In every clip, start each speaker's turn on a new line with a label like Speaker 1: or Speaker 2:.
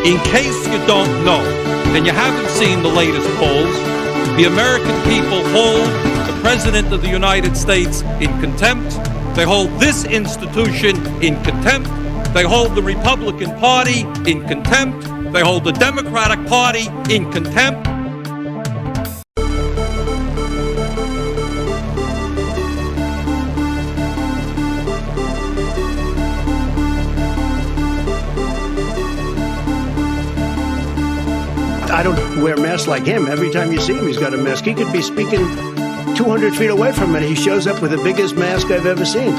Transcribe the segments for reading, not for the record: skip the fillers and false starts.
Speaker 1: In case you don't know, and you haven't seen the latest polls, the American people hold the President of the United States in contempt. They hold this institution in contempt. They hold the Republican Party in contempt. They hold the Democratic Party in contempt.
Speaker 2: I don't wear masks like him. Every time you see him, he's got a mask. He could be speaking 200 feet away from me, and he shows up with the biggest mask I've ever seen.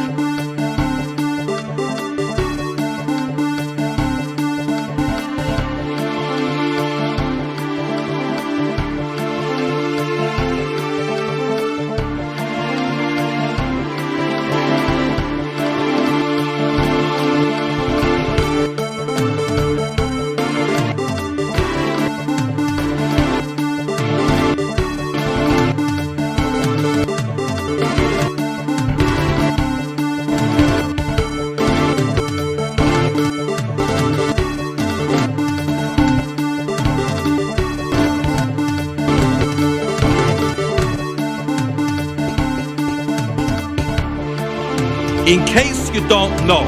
Speaker 1: In case you don't know,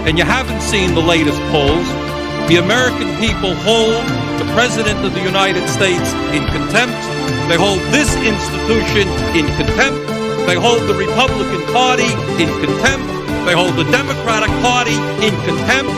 Speaker 1: and you haven't seen the latest polls, the American people hold the President of the United States in contempt. They hold this institution in contempt. They hold the Republican Party in contempt. They hold the Democratic Party in contempt.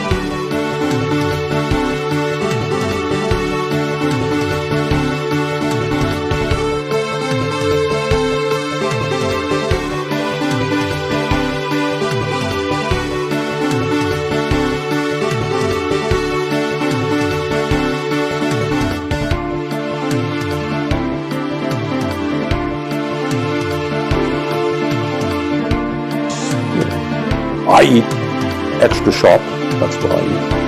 Speaker 3: I eat extra sharp. That's what I eat.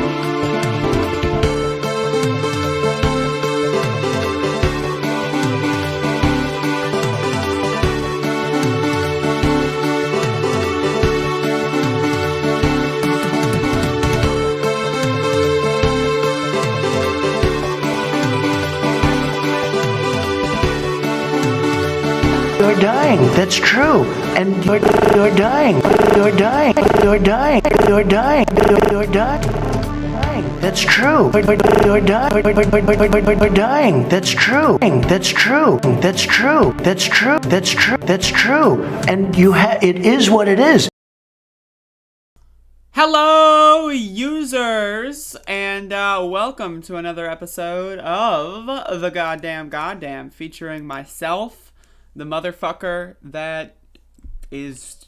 Speaker 2: You're dying. That's true. And you're dying. You're dying. You're dying. You're dying. You're dying. That's true. You're dying. You're dying. That's true. That's true. That's true. That's true. That's true. That's true. And it is what it is.
Speaker 4: Hello, users, and welcome to another episode of The Goddamn, featuring myself, the motherfucker that is,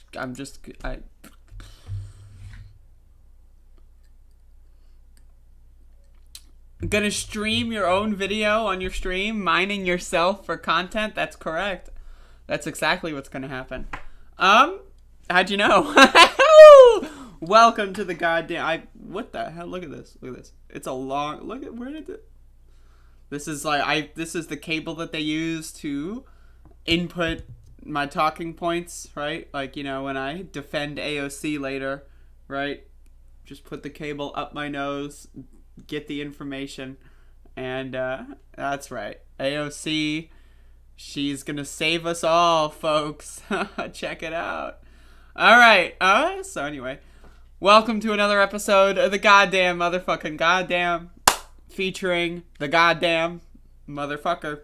Speaker 4: gonna stream your own video on your stream, mining yourself for content. That's correct. That's exactly what's gonna happen. How'd you know? Welcome to the goddamn, what the hell, look at this, it's a long, look at, where did it, this is the cable that they use to input my talking points, right? Like, you know, when I defend AOC later, right? Just put the cable up my nose, get the information, and that's right. AOC, she's gonna save us all, folks. Check it out. All right. So anyway, welcome to another episode of the goddamn motherfucking goddamn, featuring the goddamn motherfucker.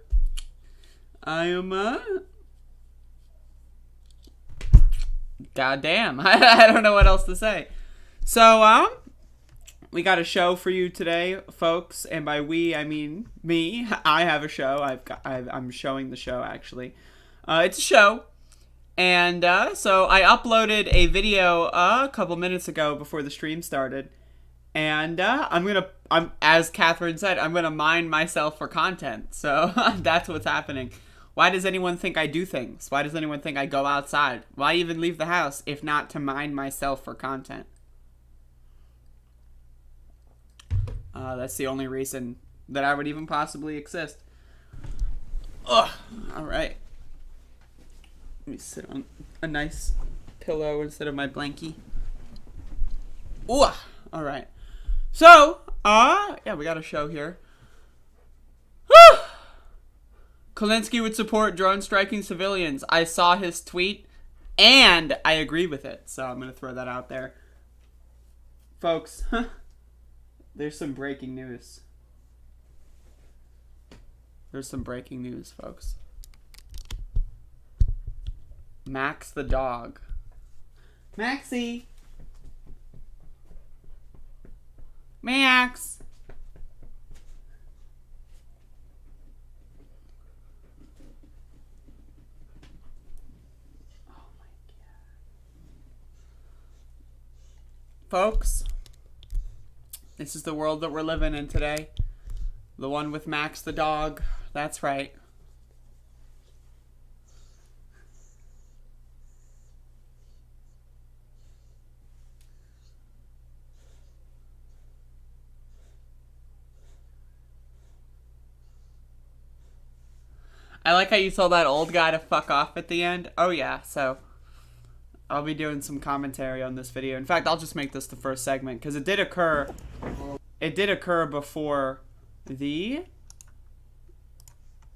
Speaker 4: I am goddamn. I don't know what else to say. So we got a show for you today, folks, and by we I mean me. I have a show. I'm showing the show, actually. It's a show. And so I uploaded a video a couple minutes ago before the stream started, and I'm as Catherine said, I'm gonna mine myself for content. So that's what's happening. Why does anyone think I do things? Why does anyone think I go outside? Why even leave the house if not to mine myself for content? That's the only reason that I would even possibly exist. Ugh. All right. Let me sit on a nice pillow instead of my blankie. Ooh, all right. So, yeah, we got a show here. Whew! Kulinski would support drone striking civilians. I saw his tweet, and I agree with it. So I'm going to throw that out there. Folks, there's some breaking news. There's some breaking news, folks. Max the dog. Maxie! Max! Oh my God. Folks, this is the world that we're living in today. The one with Max the dog. That's right. I like how you told that old guy to fuck off at the end. Oh yeah, so I'll be doing some commentary on this video. In fact, I'll just make this the first segment because it did occur before the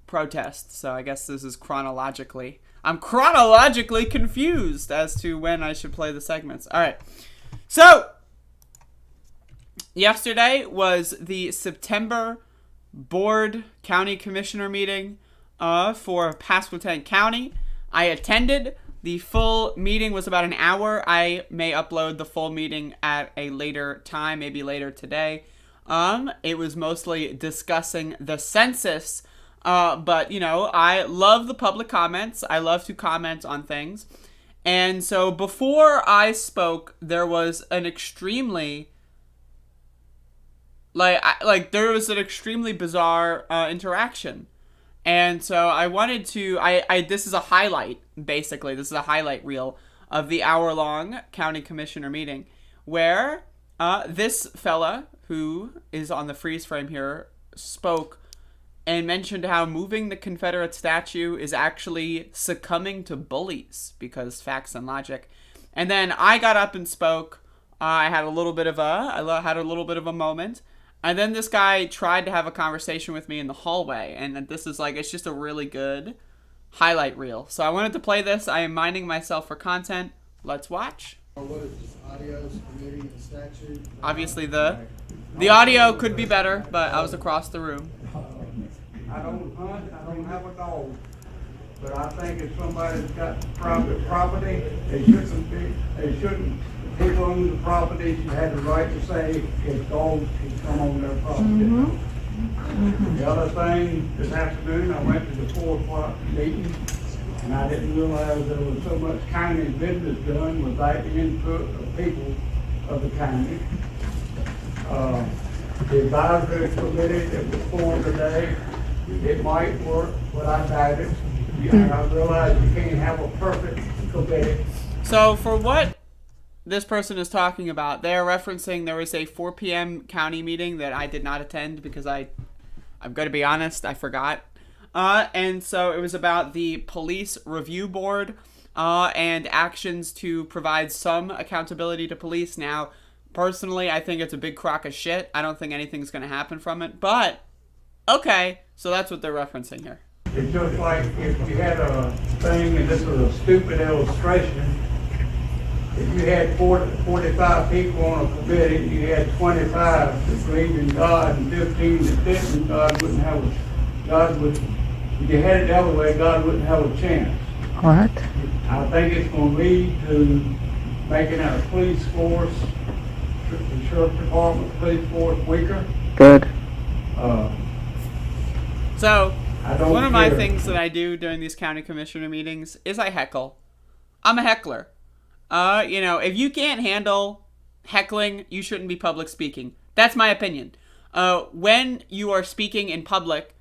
Speaker 4: protest. So I guess this is chronologically. I'm chronologically confused as to when I should play the segments. All right. So yesterday was the September Board County Commissioner meeting for Pasquotank County. I attended. The full meeting was about an hour. I may upload the full meeting at a later time, maybe later today. It was mostly discussing the census, but, you know, I love the public comments. I love to comment on things. And so before I spoke, there was an extremely, there was an extremely bizarre interaction. And so I wanted to, this is a highlight, basically. This is a highlight reel of the hour-long county commissioner meeting where this fella, who is on the freeze frame here, spoke and mentioned how moving the Confederate statue is actually succumbing to bullies because facts and logic. And then I got up and spoke. I had a little bit of a moment. And then this guy tried to have a conversation with me in the hallway. And this is it's just a really good highlight reel. So I wanted to play this. I am minding myself for content. Let's watch. Obviously the audio could be better, but I was across the room.
Speaker 5: I don't hunt, I don't have a dog. But I think if somebody's got private property, people own the property should have the right to say if dogs can come on their property. The other thing, this afternoon, I went to the 4 o'clock meeting, and I didn't realize there was so much county business done without the input of people of the county. The advisory committee that was formed today, it might work, but I doubt it. I realize you can't have a perfect committee.
Speaker 4: So for what this person is talking about, they're referencing there was a 4 p.m. county meeting that I did not attend because I'm going to be honest, I forgot. And so it was about the police review board and actions to provide some accountability to police. Now, personally, I think it's a big crock of shit. I don't think anything's going to happen from it. But, okay, so that's what they're referencing here.
Speaker 5: It's just like if you had a thing, and this was a stupid illustration, if you had 45 people on a committee, you had 25 that believed in God and 15 that didn't, if you had it the other way, God wouldn't have a chance.
Speaker 2: What?
Speaker 5: I think it's going to lead to making our police force, the sheriff department, police force weaker.
Speaker 2: Good.
Speaker 4: So, one of my
Speaker 5: care.
Speaker 4: things that I do during these county commissioner meetings is I heckle. I'm a heckler. If you can't handle heckling, you shouldn't be public speaking. That's my opinion. When you are speaking in public,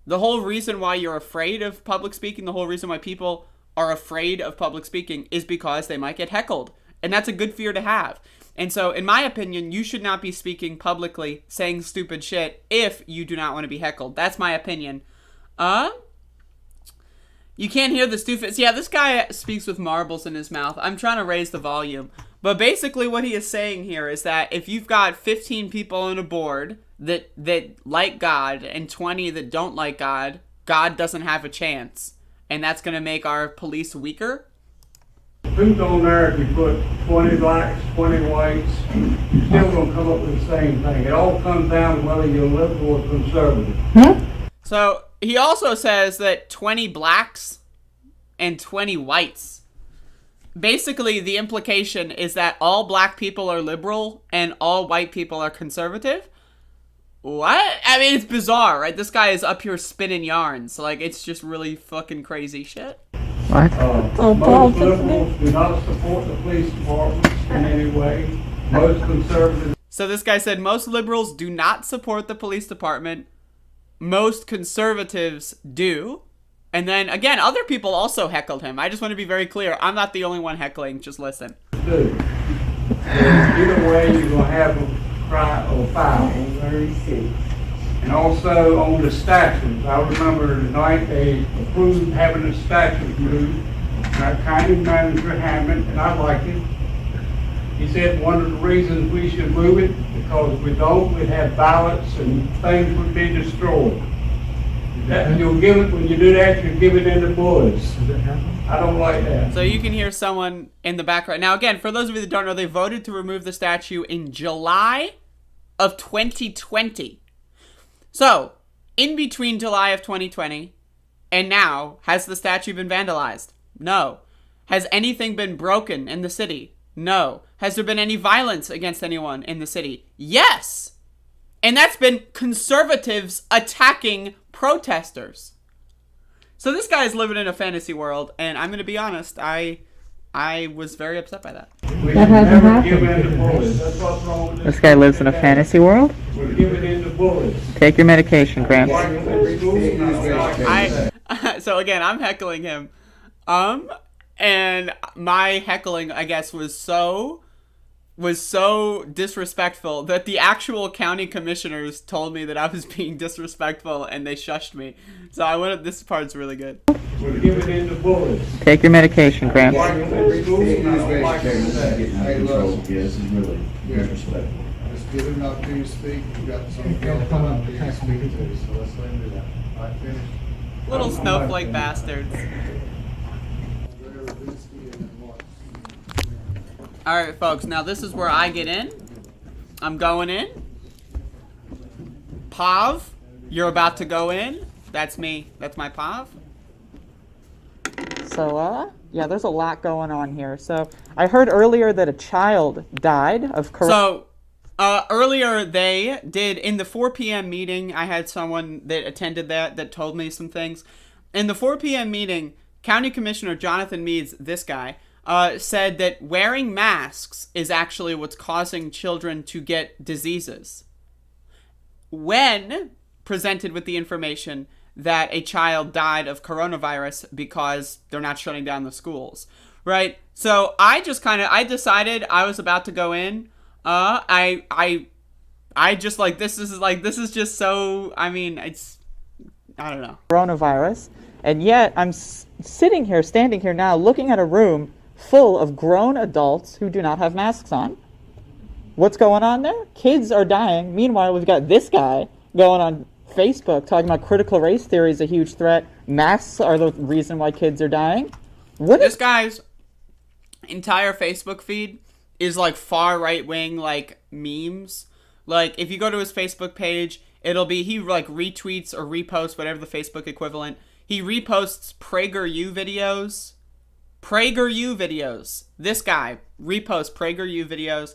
Speaker 4: the whole reason why you're afraid of public speaking, the whole reason why people are afraid of public speaking is because they might get heckled. And that's a good fear to have. And so, in my opinion, you should not be speaking publicly, saying stupid shit if you do not want to be heckled. That's my opinion. You can't hear the doofus. Yeah, this guy speaks with marbles in his mouth. I'm trying to raise the volume. But basically what he is saying here is that if you've got 15 people on a board that like God and 20 that don't like God, God doesn't have a chance. And that's going to make our police weaker.
Speaker 5: Who's on there if you put 20 blacks, 20 whites, you're still going to come up with the same thing. It all comes down to whether you're liberal or conservative.
Speaker 4: So he also says that 20 blacks and 20 whites. Basically, the implication is that all black people are liberal and all white people are conservative. What? I mean, it's bizarre, right? This guy is up here spinning yarns. Like, it's just really fucking crazy shit.
Speaker 6: What?
Speaker 5: Most liberals do not support the police department in any way. Most conservatives.
Speaker 4: So this guy said most liberals do not support the police department. Most conservatives do. And then, again, other people also heckled him. I just want to be very clear. I'm not the only one heckling. Just listen.
Speaker 5: Do. Either way, you're going to have a cry or foul. And also on the statues. I remember the night they approved having the statues moved. Our county manager Hammond, and I liked it. He said one of the reasons we should move it, because if we don't, we'd have ballots and things would be destroyed. You'll give it, when you do that, you give it in the bullets. I don't like that.
Speaker 4: So you can hear someone in the background. Now, again, for those of you that don't know, they voted to remove the statue in July of 2020. So, in between July of 2020 and now, has the statue been vandalized? No. Has anything been broken in the city? No. Has there been any violence against anyone in the city? Yes! And that's been conservatives attacking protesters. So this guy is living in a fantasy world, and I'm going to be honest, I was very upset by that.
Speaker 6: That hasn't happened. This guy lives in a fantasy world? Take your medication, Gramps.
Speaker 4: So again, I'm heckling him. And my heckling, I guess, was so disrespectful that the actual county commissioners told me that I was being disrespectful and they shushed me. So this part's really good.
Speaker 5: We'll give it in the bullets.
Speaker 6: Take your medication, Gramps.
Speaker 7: Yes, it's really disrespectful.
Speaker 8: Just give him an opportunity to speak. We've got something else to speak to, so let's let him do that. All right, finish.
Speaker 4: Little snowflake bastards.
Speaker 8: Andrea, Rovenski, and then Mark.
Speaker 4: Alright, folks, now this is where I get in. I'm going in. Pav, you're about to go in. That's me. That's my Pav.
Speaker 6: So, yeah, there's a lot going on here. So, I heard earlier that a child died of corona.
Speaker 4: So, earlier they did, in the 4 p.m. meeting, I had someone that attended that told me some things. In the 4 p.m. meeting, County Commissioner Jonathan Meads, this guy, said that wearing masks is actually what's causing children to get diseases. When presented with the information that a child died of coronavirus because they're not shutting down the schools, right? So I decided I was about to go in. I just like, this is just so, I mean, I don't know.
Speaker 6: Coronavirus. And yet, I'm standing here now, looking at a room full of grown adults who do not have masks on. What's going on there? Kids are dying. Meanwhile, we've got this guy going on Facebook talking about critical race theory is a huge threat. Masks are the reason why kids are dying.
Speaker 4: This guy's entire Facebook feed is like far right wing like memes. Like if you go to his Facebook page, it'll be he like retweets or reposts whatever the Facebook equivalent. He reposts PragerU videos. PragerU videos. This guy reposts PragerU videos.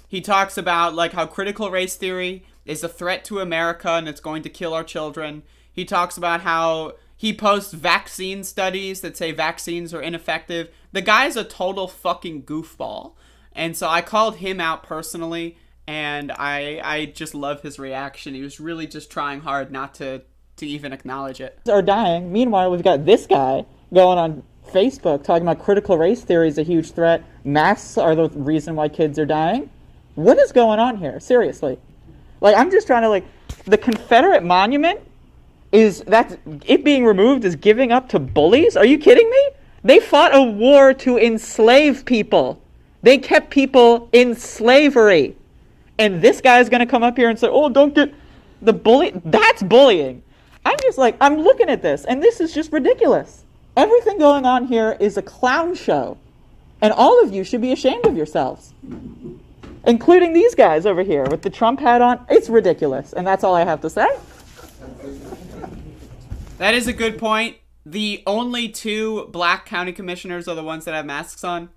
Speaker 4: He talks about like how critical race theory is a threat to America and it's going to kill our children. He talks about how he posts vaccine studies that say vaccines are ineffective. The guy's a total fucking goofball. And so I called him out personally, and I just love his reaction. He was really just trying hard not to even acknowledge it.
Speaker 6: Are dying. Meanwhile, we've got this guy going on Facebook talking about critical race theory is a huge threat. Masks are the reason why kids are dying. What is going on here? Seriously. Like, I'm just trying to, like, the Confederate monument is that it being removed is giving up to bullies? Are you kidding me? They fought a war to enslave people. They kept people in slavery. And this guy's going to come up here and say, oh, don't get the bully. That's bullying. I'm just like, I'm looking at this, and this is just ridiculous. Everything going on here is a clown show. And all of you should be ashamed of yourselves. Including these guys over here with the Trump hat on. It's ridiculous. And that's all I have to say.
Speaker 4: That is a good point. The only 2 black county commissioners are the ones that have masks on.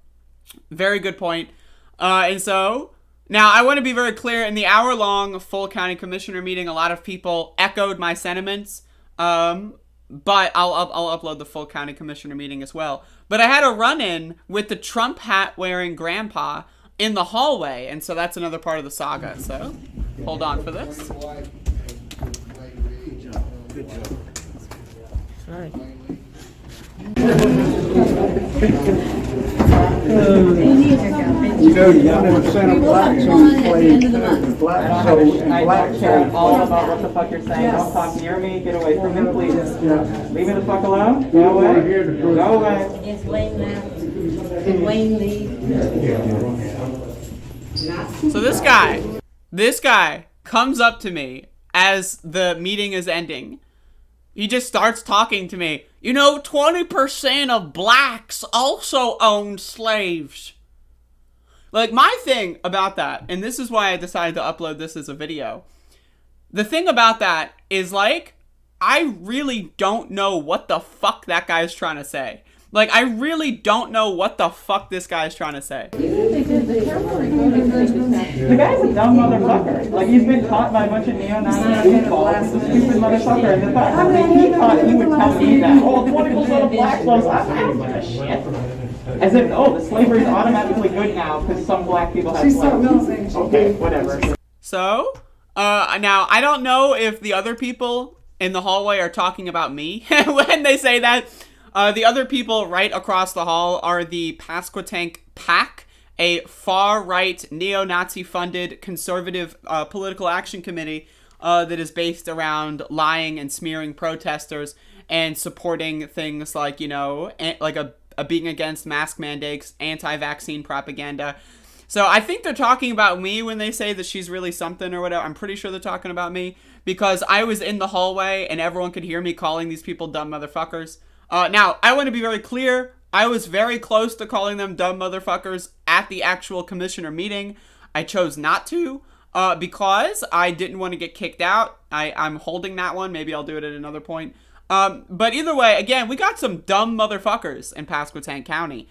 Speaker 4: Very good point. And so, now I want to be very clear. In the hour-long full county commissioner meeting, a lot of people echoed my sentiments. But I'll upload the full county commissioner meeting as well. But I had a run-in with the Trump hat-wearing grandpa in the hallway. And so that's another part of the saga. So, hold on for this.
Speaker 8: Good job.
Speaker 6: Sorry.
Speaker 5: You know, the 1% of blacks are enslaved. Blacks, so
Speaker 6: I
Speaker 5: blacks
Speaker 6: don't care
Speaker 5: are
Speaker 6: all about what the fuck you're saying. Don't talk near me. Get away from me, please. Leave me the fuck alone. Go away. Go away.
Speaker 9: Is Wayne left? Did Wayne leave?
Speaker 4: So this guy comes up to me as the meeting is ending. He just starts talking to me. You know, 20% of blacks also own slaves. Like, my thing about that, and this is why I decided to upload this as a video. The thing about that is, like, I really don't know what the fuck that guy's trying to say. Like, I really don't know what the fuck this guy's trying to say.
Speaker 6: The guy's a dumb motherfucker. Like, he's been taught by a bunch of neo-Nazi goofballs. He's a stupid motherfucker. And the fact that he thought he would tell me that, oh, 20% of blacks love slaves. I don't give a shit. As if, oh, the slavery is automatically good now because some black people have slaves. Okay, whatever.
Speaker 4: So, now, I don't know if the other people in the hallway are talking about me when they say that. The other people right across the hall are the Pasquotank PAC, a far-right, neo-Nazi-funded conservative political action committee that is based around lying and smearing protesters and supporting things like, you know, like a being against mask mandates, anti-vaccine propaganda. So I think they're talking about me when they say that she's really something or whatever. I'm pretty sure they're talking about me because I was in the hallway and everyone could hear me calling these people dumb motherfuckers. Now, I want to be very clear. I was very close to calling them dumb motherfuckers at the actual commissioner meeting. I chose not to because I didn't want to get kicked out. I'm holding that one. Maybe I'll do it at another point. But either way, again, we got some dumb motherfuckers in Pasquotank County.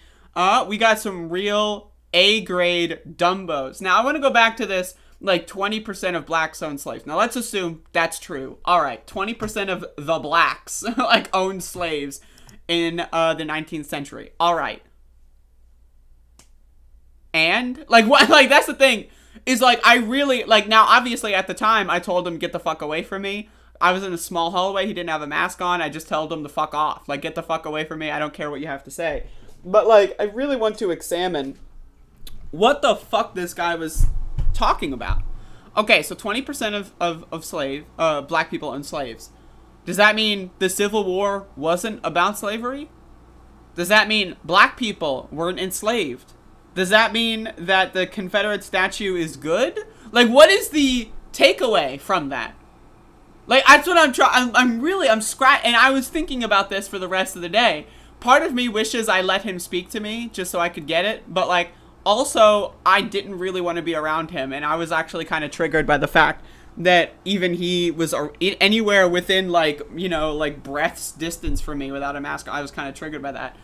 Speaker 4: We got some real A-grade dumbos. Now, I want to go back to this, like 20% of blacks own slaves. Now, let's assume that's true. All right, 20% of the blacks, like, owned slaves in the 19th century. All right. And, like, what? Like, that's the thing. Is, like, I really, like, now, obviously, at the time, I told him, get the fuck away from me. I was in a small hallway. He didn't have a mask on. I just told him to fuck off. Like, get the fuck away from me. I don't care what you have to say. But, like, I really want to examine what the fuck this guy was talking about. Okay, so 20% of black people own slaves. Does that mean the Civil War wasn't about slavery? Does that mean black people weren't enslaved? Does that mean that the Confederate statue is good? Like, what is the takeaway from that? Like, that's what I'm trying. I'm scratching. And I was thinking about this for the rest of the day. Part of me wishes I let him speak to me just so I could get it. But, like, also, I didn't really want to be around him. And I was actually kind of triggered by the fact that even he was anywhere within, like, you know, like, breath's distance from me without a mask. I was kind of triggered by that.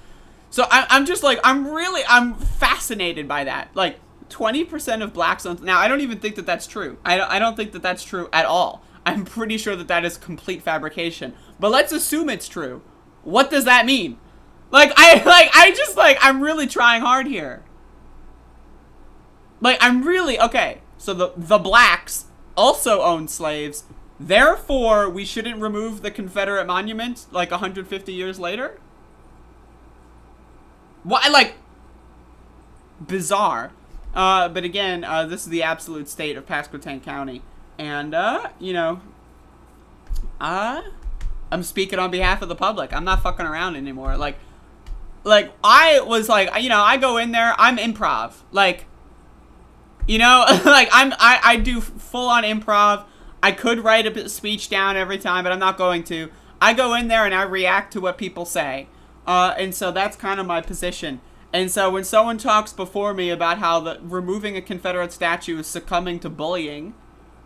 Speaker 4: So I'm just, like, I'm fascinated by that. Like, 20% of blacks own... Now, I don't even think that that's true. I don't think that that's true at all. I'm pretty sure that that is complete fabrication. But let's assume it's true. What does that mean? I'm really trying hard here. Like, I'm really... Okay, so the blacks also own slaves. Therefore, we shouldn't remove the Confederate monument, like, 150 years later? Why, like... Bizarre. But again, this is the absolute state of Pasquotank County. And, you know... I'm speaking on behalf of the public. I'm not fucking around anymore. Like I was like, you know, I go in there, I'm improv. Like, you know, like I do full on improv. I could write a speech down every time, but I'm not going to. I go in there and I react to what people say. And so that's kind of my position. And so when someone talks before me about how removing a Confederate statue is succumbing to bullying,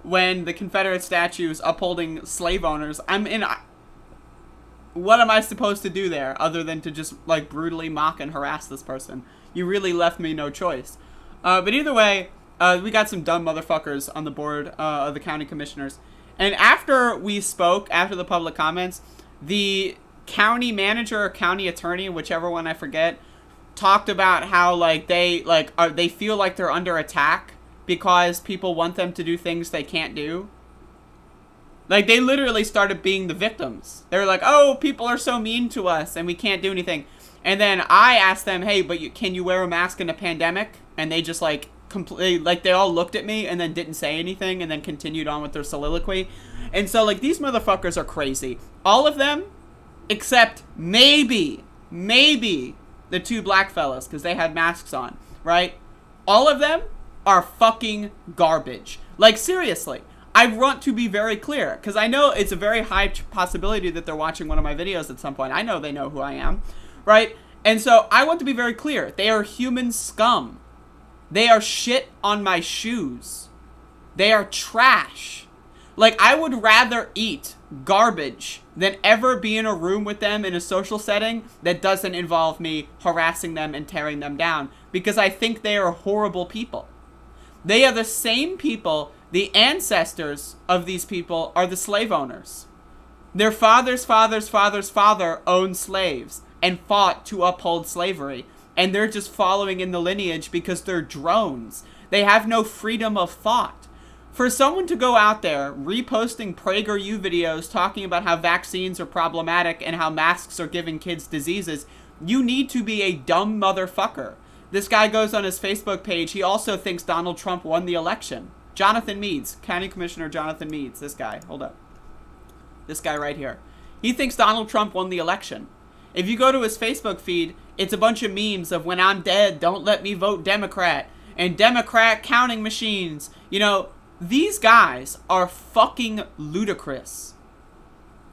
Speaker 4: when the Confederate statue is upholding slave owners, what am I supposed to do there other than to just like brutally mock and harass this person? You really left me no choice. But either way, we got some dumb motherfuckers on the board of the county commissioners. And after we spoke, after the public comments, the county manager or county attorney, whichever one I forget, talked about how like they feel like they're under attack because people want them to do things they can't do. Like, they literally started being the victims. They were like, oh, people are so mean to us and we can't do anything. And then I asked them, hey, but can you wear a mask in a pandemic? And they just like completely, like, they all looked at me and then didn't say anything and then continued on with their soliloquy. And so like, these motherfuckers are crazy. All of them, except maybe the two black fellas, because they had masks on, right? All of them are fucking garbage. Like, seriously. I want to be very clear, because I know it's a very high possibility that they're watching one of my videos at some point. I know they know who I am, right? And so I want to be very clear. They are human scum. They are shit on my shoes. They are trash. Like, I would rather eat garbage than ever be in a room with them in a social setting that doesn't involve me harassing them and tearing them down, because I think they are horrible people. They are the same people. The ancestors of these people are the slave owners. Their father's father owned slaves and fought to uphold slavery. And they're just following in the lineage because they're drones. They have no freedom of thought. For someone to go out there reposting PragerU videos talking about how vaccines are problematic and how masks are giving kids diseases, you need to be a dumb motherfucker. This guy goes on his Facebook page. He also thinks Donald Trump won the election. Jonathan Meades, County Commissioner Jonathan Meades, this guy, hold up. This guy right here. He thinks Donald Trump won the election. If you go to his Facebook feed, it's a bunch of memes of when I'm dead, don't let me vote Democrat, and Democrat counting machines. You know, these guys are fucking ludicrous.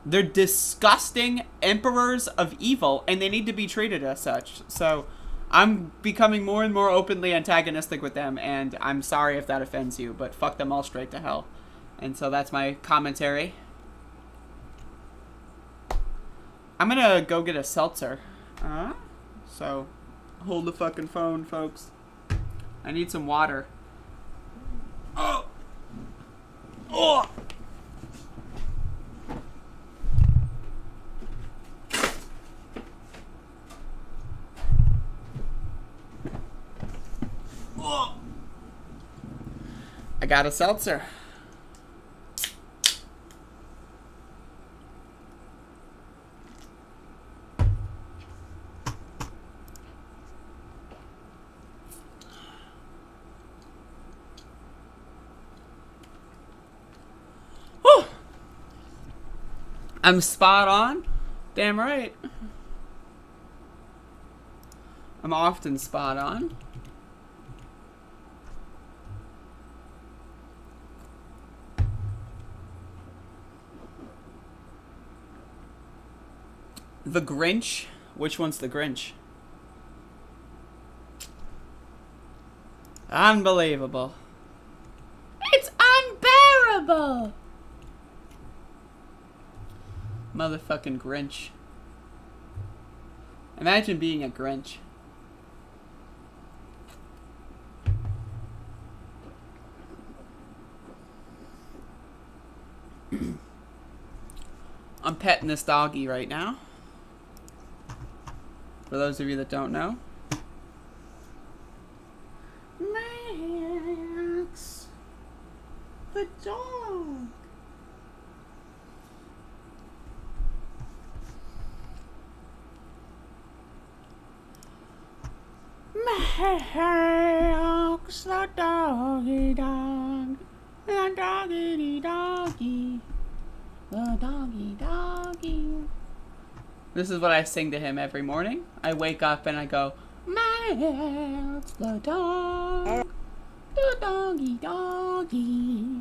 Speaker 4: They're disgusting emperors of evil, and they need to be treated as such. So I'm becoming more and more openly antagonistic with them, and I'm sorry if that offends you, but fuck them all straight to hell. And so that's my commentary. I'm gonna go get a seltzer. So hold the fucking phone, folks. I need some water. Oh! Oh! Oh! I got a seltzer. Whew. I'm spot on. Damn right. I'm often spot on. The Grinch? Which one's the Grinch? Unbelievable. It's unbearable! Motherfucking Grinch. Imagine being a Grinch. I'm petting this doggy right now. For those of you that don't know. Max, the dog. Max, the doggy dog. The doggy doggy. the doggy, doggy. This is what I sing to him every morning. I wake up and I go, Max the dog, the doggy, doggy.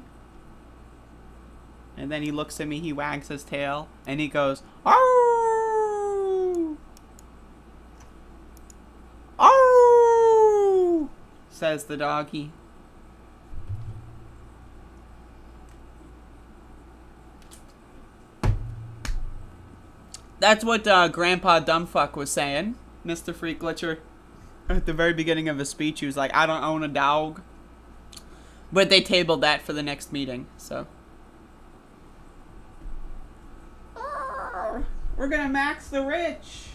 Speaker 4: And then he looks at me, he wags his tail, and he goes, "Arr! Arr!" says the doggy. That's what Grandpa Dumbfuck was saying, Mr. Freak Glitcher. At the very beginning of his speech, he was like, I don't own a dog. But they tabled that for the next meeting, so. We're gonna max the rich.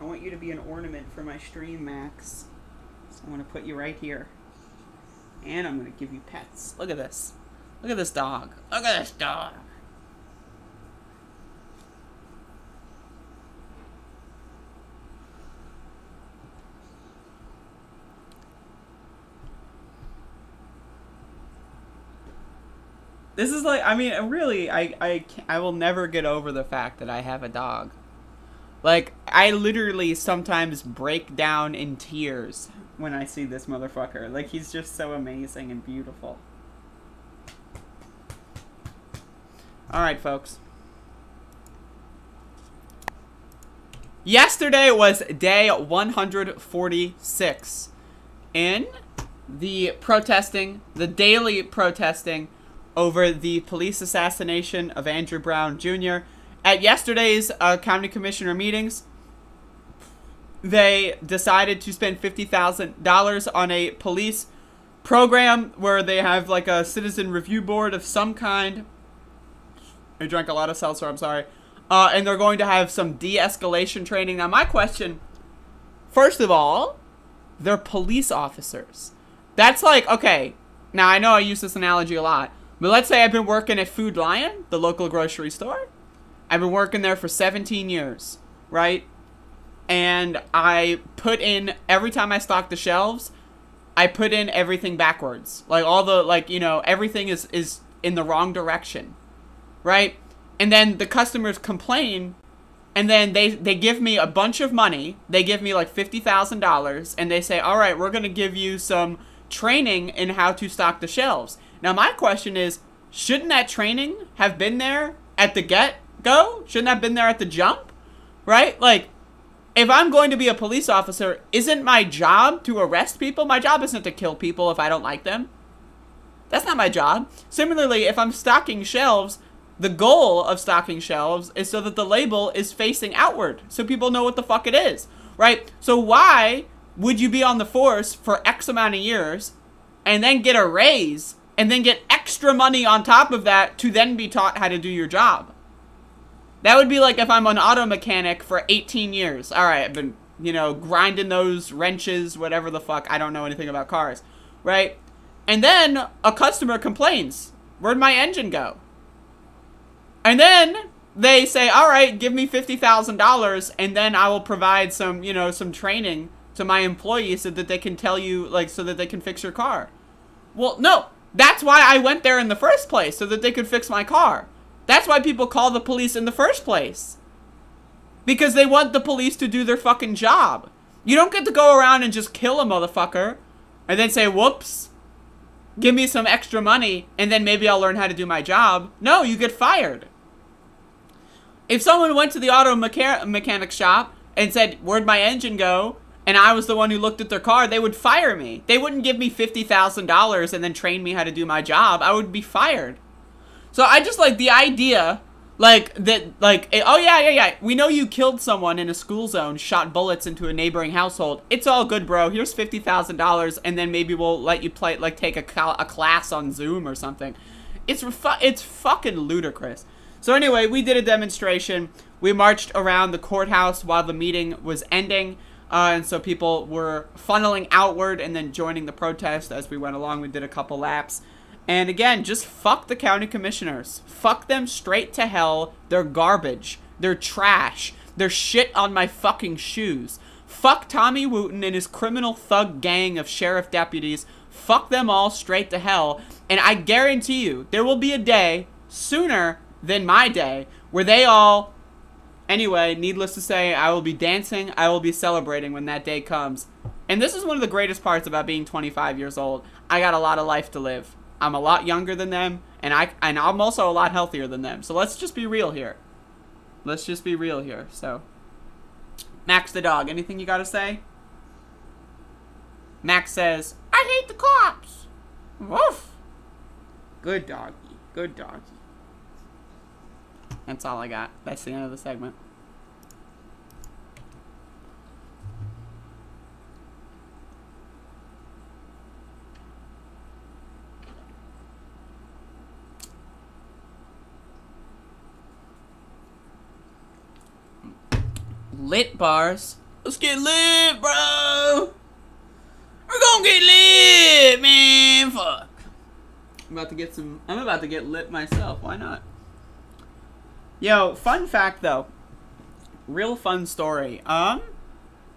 Speaker 4: I want you to be an ornament for my stream, Max. So I'm gonna put you right here. And I'm gonna give you pets. Look at this. Look at this dog. Look at this dog. This is like, I mean, really, I will never get over the fact that I have a dog. Like, I literally sometimes break down in tears when I see this motherfucker. Like, he's just so amazing and beautiful. Alright, folks. Yesterday was day 146 in the protesting, the daily protesting over the police assassination of Andrew Brown Jr. At yesterday's county commissioner meetings, they decided to spend $50,000 on a police program where they have like a citizen review board of some kind. I drank a lot of seltzer, I'm sorry. And they're going to have some de-escalation training. Now, my question, first of all, they're police officers. That's like, okay, now I know I use this analogy a lot, but let's say I've been working at Food Lion, the local grocery store. I've been working there for 17 years, right? And I put in, every time I stock the shelves, I put in everything backwards. Like all the, like, you know, everything is in the wrong direction, right? And then the customers complain, and then they give me a bunch of money. They give me like $50,000, and they say, all right, we're going to give you some training in how to stock the shelves. Now, my question is, shouldn't that training have been there at the get-go? Shouldn't that have been there at the jump? Right? Like, if I'm going to be a police officer, isn't my job to arrest people? My job isn't to kill people if I don't like them. That's not my job. Similarly, if I'm stocking shelves, the goal of stocking shelves is so that the label is facing outward, so people know what the fuck it is, right? So why would you be on the force for X amount of years and then get a raise and then get extra money on top of that to then be taught how to do your job? That would be like if I'm an auto mechanic for 18 years. All right, I've been, you know, grinding those wrenches, whatever the fuck. I don't know anything about cars, right? And then a customer complains, where'd my engine go? And then they say, all right, give me $50,000 and then I will provide some, you know, some training to my employees so that they can tell you, like, so that they can fix your car. Well, no, that's why I went there in the first place, so that they could fix my car. That's why people call the police in the first place. Because they want the police to do their fucking job. You don't get to go around and just kill a motherfucker and then say, whoops, give me some extra money and then maybe I'll learn how to do my job. No, you get fired. If someone went to the auto mechanic shop and said, where'd my engine go? And I was the one who looked at their car, they would fire me. They wouldn't give me $50,000 and then train me how to do my job. I would be fired. So I just like the idea, like, that, like, oh yeah, we know you killed someone in a school zone, shot bullets into a neighboring household. It's all good, bro. Here's $50,000 and then maybe we'll let you play, like, take a class on Zoom or something. It's fucking ludicrous. So anyway, we did a demonstration. We marched around the courthouse while the meeting was ending. And so people were funneling outward and then joining the protest as we went along. We did a couple laps. And again, just fuck the county commissioners. Fuck them straight to hell. They're garbage. They're trash. They're shit on my fucking shoes. Fuck Tommy Wooten and his criminal thug gang of sheriff deputies. Fuck them all straight to hell. And I guarantee you, there will be a day sooner than my day where they all... Anyway, needless to say, I will be dancing, I will be celebrating when that day comes. And this is one of the greatest parts about being 25 years old. I got a lot of life to live. I'm a lot younger than them, and I'm also a lot healthier than them. So let's just be real here. Let's just be real here. So, Max the dog, anything you gotta say? Max says, I hate the cops. Woof. Good doggy. Good doggy. That's all I got. That's the end of the segment. Lit bars. Let's get lit, bro. We're gonna get lit, man. Fuck. I'm about to get lit myself. Why not? Yo, fun fact though. Real fun story.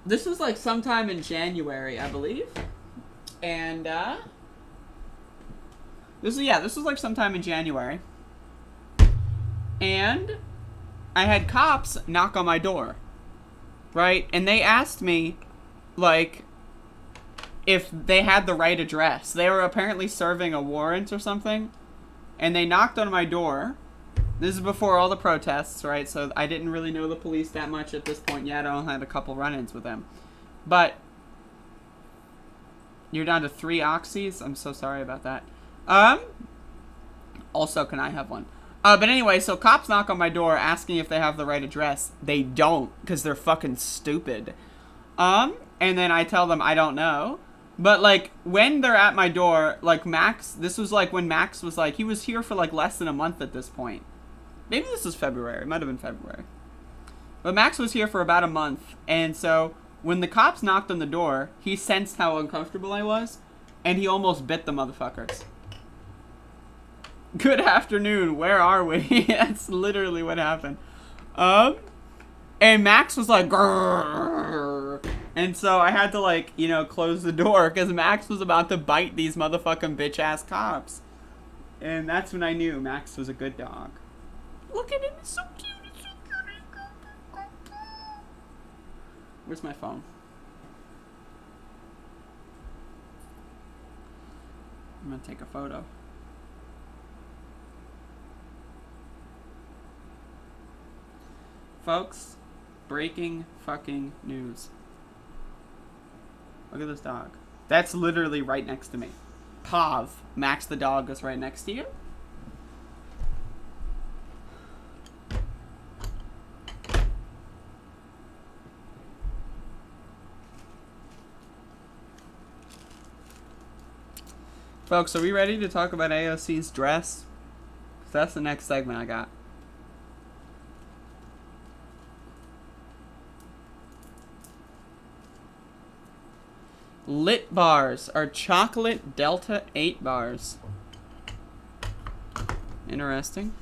Speaker 4: This was like sometime in January, I believe. And this was like sometime in January. And I had cops knock on my door. Right? And they asked me, like, if they had the right address. They were apparently serving a warrant or something. And they knocked on my door. This is before all the protests, right? So I didn't really know the police that much at this point yet. I only had a couple run-ins with them. But you're down to 3 oxys? I'm so sorry about that. Also, can I have one? But anyway, so cops knock on my door asking if they have the right address. They don't, because they're fucking stupid. And then I tell them I don't know. But, like, when they're at my door, like, Max, this was, like, when Max was, like, he was here for, like, less than a month at this point. Maybe this was February. It might have been February. But Max was here for about a month. And so, when the cops knocked on the door, he sensed how uncomfortable I was. And he almost bit the motherfuckers. Good afternoon, where are we? That's literally what happened. And Max was like, grrr. And so I had to, like, you know, close the door because Max was about to bite these motherfucking bitch-ass cops. And that's when I knew Max was a good dog. Look at him, it's so cute, it's so cute. Where's my phone? I'm gonna take a photo. Folks, breaking fucking news. Look at this dog. That's literally right next to me. Pav, Max the dog is right next to you. Folks, are we ready to talk about AOC's dress? 'Cause that's the next segment I got. Lit bars are chocolate Delta 8 bars. Interesting.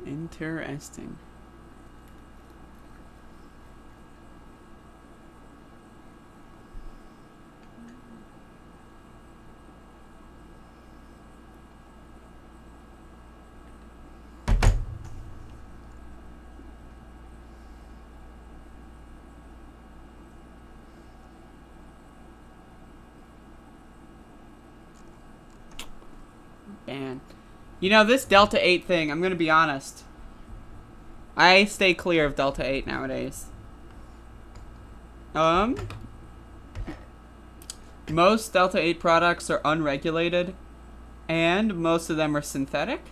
Speaker 4: Interesting. And you know, this Delta 8 thing, I'm gonna be honest, I stay clear of Delta 8 nowadays. Most Delta 8 products are unregulated, and most of them are synthetic.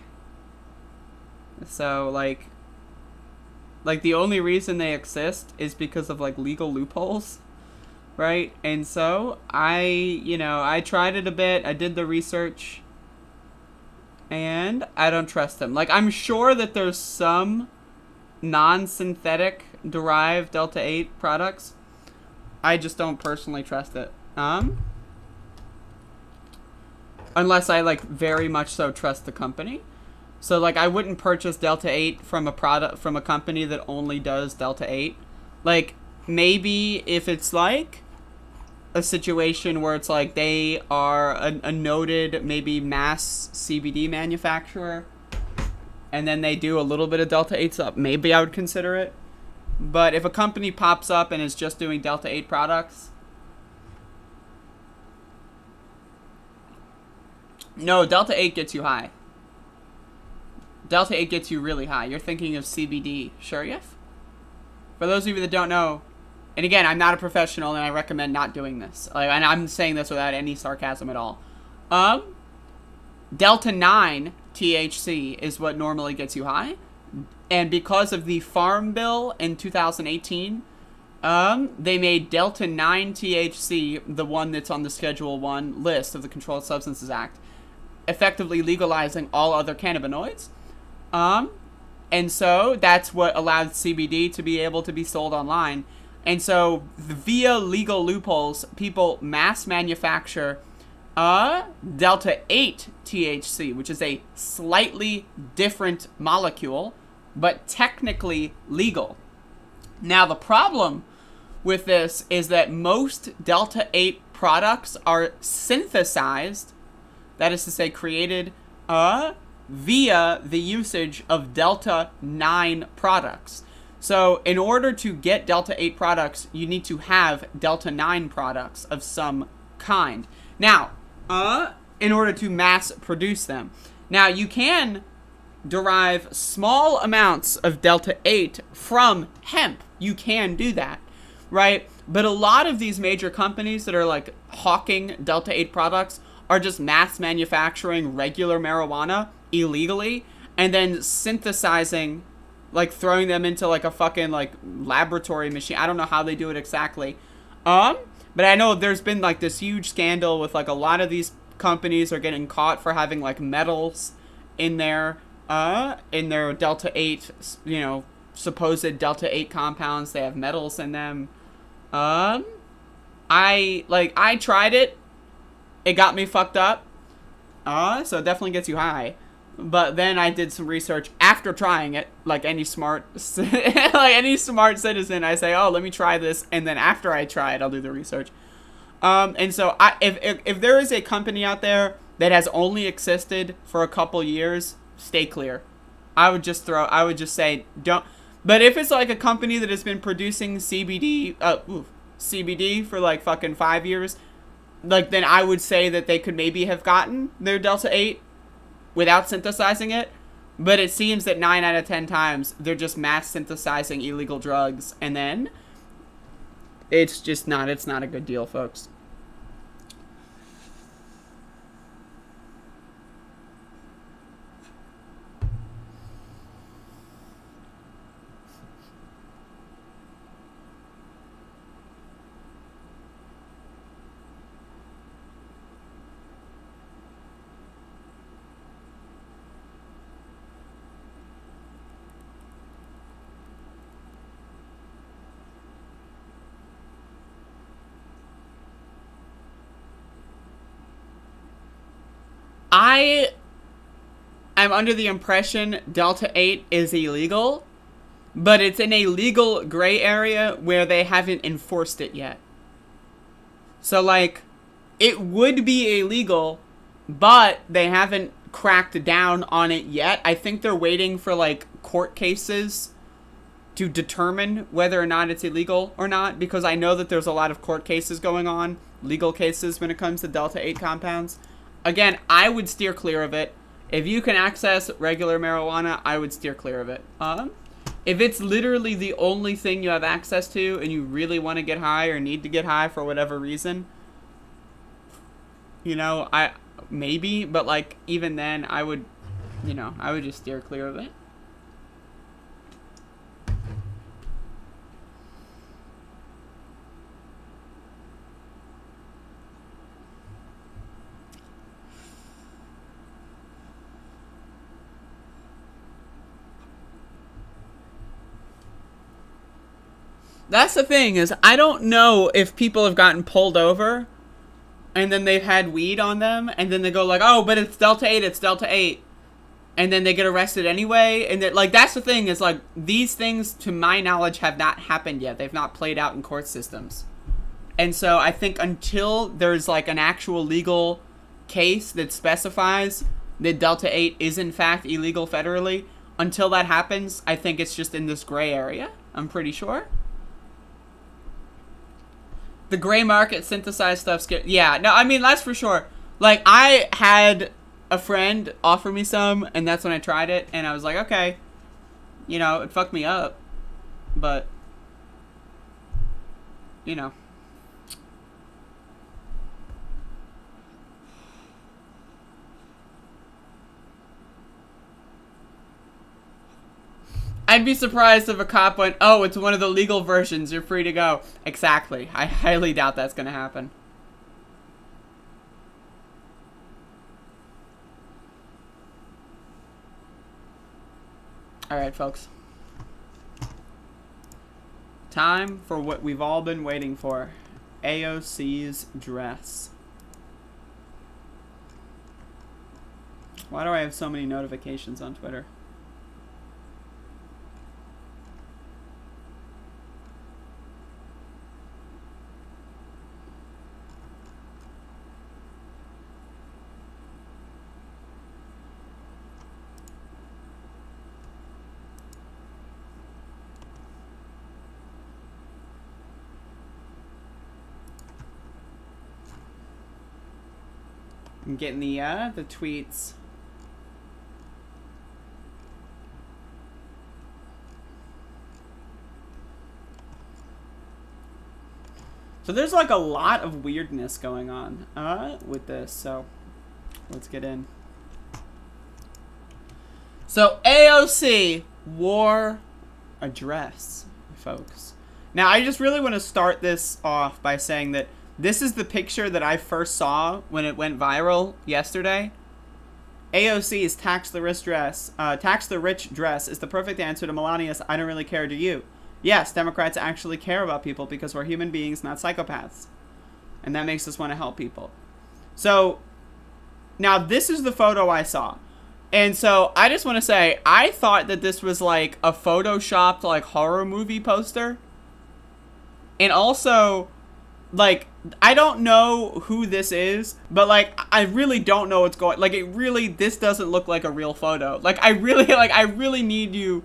Speaker 4: So, like the only reason they exist is because of, like, legal loopholes, right? And so, I tried it a bit, I did the research, and I don't trust them. Like, I'm sure that there's some non-synthetic derived Delta 8 products. I just don't personally trust it. Unless I, like, very much so trust the company. So like I wouldn't purchase Delta 8 from a company that only does Delta 8. Like maybe if it's like a situation where it's like they are a noted maybe mass CBD manufacturer and then they do a little bit of Delta 8 stuff, maybe I would consider it. But if a company pops up and is just doing Delta 8 products, no, Delta 8 gets you high. Delta 8 gets you really high. You're thinking of CBD. Sure, yes? For those of you that don't know, and again, I'm not a professional and I recommend not doing this. And I'm saying this without any sarcasm at all. Delta 9 THC is what normally gets you high. And because of the Farm Bill in 2018, they made Delta 9 THC, the one that's on the Schedule 1 list of the Controlled Substances Act, effectively legalizing all other cannabinoids. And so that's what allowed CBD to be able to be sold online. And so via legal loopholes, people mass manufacture Delta 8 THC, which is a slightly different molecule, but technically legal. Now, the problem with this is that most Delta 8 products are synthesized, that is to say created via the usage of Delta 9 products. So in order to get Delta 8 products, you need to have Delta 9 products of some kind. Now, in order to mass produce them. Now, you can derive small amounts of Delta 8 from hemp. You can do that, right? But a lot of these major companies that are like hawking Delta 8 products are just mass manufacturing regular marijuana illegally and then synthesizing, like throwing them into like a fucking like laboratory machine. I don't know how they do it exactly. But I know there's been like this huge scandal with like a lot of these companies are getting caught for having like metals in their Delta 8, you know, supposed Delta 8 compounds. They have metals in them. I tried it. It got me fucked up. So it definitely gets you high. But then I did some research after trying it, like any smart citizen. I say, oh, let me try this, and then after I try it, I'll do the research. And so if there is a company out there that has only existed for a couple years, stay clear. I would just say don't. But if it's like a company that has been producing CBD for like fucking 5 years, like then I would say that they could maybe have gotten their Delta 8 without synthesizing it. But it seems that 9 out of 10 times they're just mass synthesizing illegal drugs, and then it's not a good deal, folks. I'm under the impression Delta 8 is illegal, but it's in a legal gray area where they haven't enforced it yet. So, like, it would be illegal, but they haven't cracked down on it yet. I think they're waiting for, like, court cases to determine whether or not it's illegal or not, because I know that there's a lot of court cases going on, legal cases when it comes to Delta 8 compounds. Again, I would steer clear of it. If you can access regular marijuana, I would steer clear of it. If it's literally the only thing you have access to and you really want to get high or need to get high for whatever reason, you know, maybe, but like even then I would just steer clear of it. That's the thing, is I don't know if people have gotten pulled over and then they've had weed on them and then they go like, oh, but it's Delta 8, it's Delta 8. and then they get arrested anyway. And that, like, that's the thing, is like, these things, to my knowledge, have not happened yet. They've not played out in court systems. And so I think until there's like an actual legal case that specifies that Delta 8 is in fact illegal federally, until that happens, I think it's just in this gray area. I'm pretty sure. The gray market synthesized stuff. Yeah, no, I mean, that's for sure. Like, I had a friend offer me some, and that's when I tried it, and I was like, okay, you know, it fucked me up, but, you know. I'd be surprised if a cop went, oh, it's one of the legal versions, you're free to go. Exactly. I highly doubt that's going to happen. Alright, folks. Time for what we've all been waiting for. AOC's dress. Why do I have so many notifications on Twitter? I'm getting the tweets. So there's like a lot of weirdness going on with this, so let's get in. So AOC wore a dress, folks. Now I just really want to start this off by saying that this is the picture that I first saw when it went viral yesterday. AOC's tax the rich dress is the perfect answer to Melania's I don't really care, do you? Yes, Democrats actually care about people because we're human beings, not psychopaths. And that makes us want to help people. So, now this is the photo I saw. And so, I just want to say, I thought that this was like a photoshopped like horror movie poster. And also, like, I don't know who this is, but like, I really don't know what's going, like, this doesn't look like a real photo. Like, I really need you,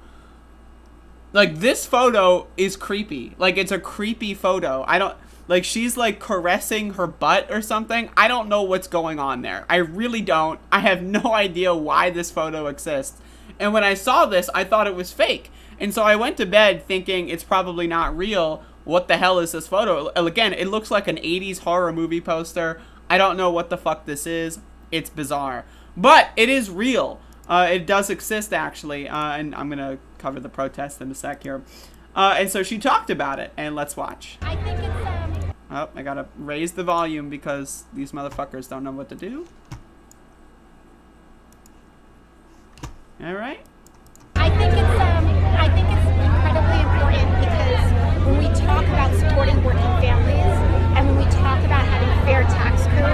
Speaker 4: like, this photo is creepy. Like, it's a creepy photo. I don't, like, she's like caressing her butt or something. I don't know what's going on there. I really don't. I have no idea why this photo exists. And when I saw this, I thought it was fake. And so I went to bed thinking it's probably not real. What the hell is this photo? Again, it looks like an 80s horror movie poster. I don't know what the fuck this is. It's bizarre. But it is real. It does exist, actually. And I'm going to cover the protest in a sec here. And so she talked about it. And let's watch.
Speaker 10: I think it's,
Speaker 4: Oh, I got to raise the volume because these motherfuckers don't know what to do. All right.
Speaker 10: I think it's incredibly important because when we talk about supporting working families and when we talk about having a fair tax code,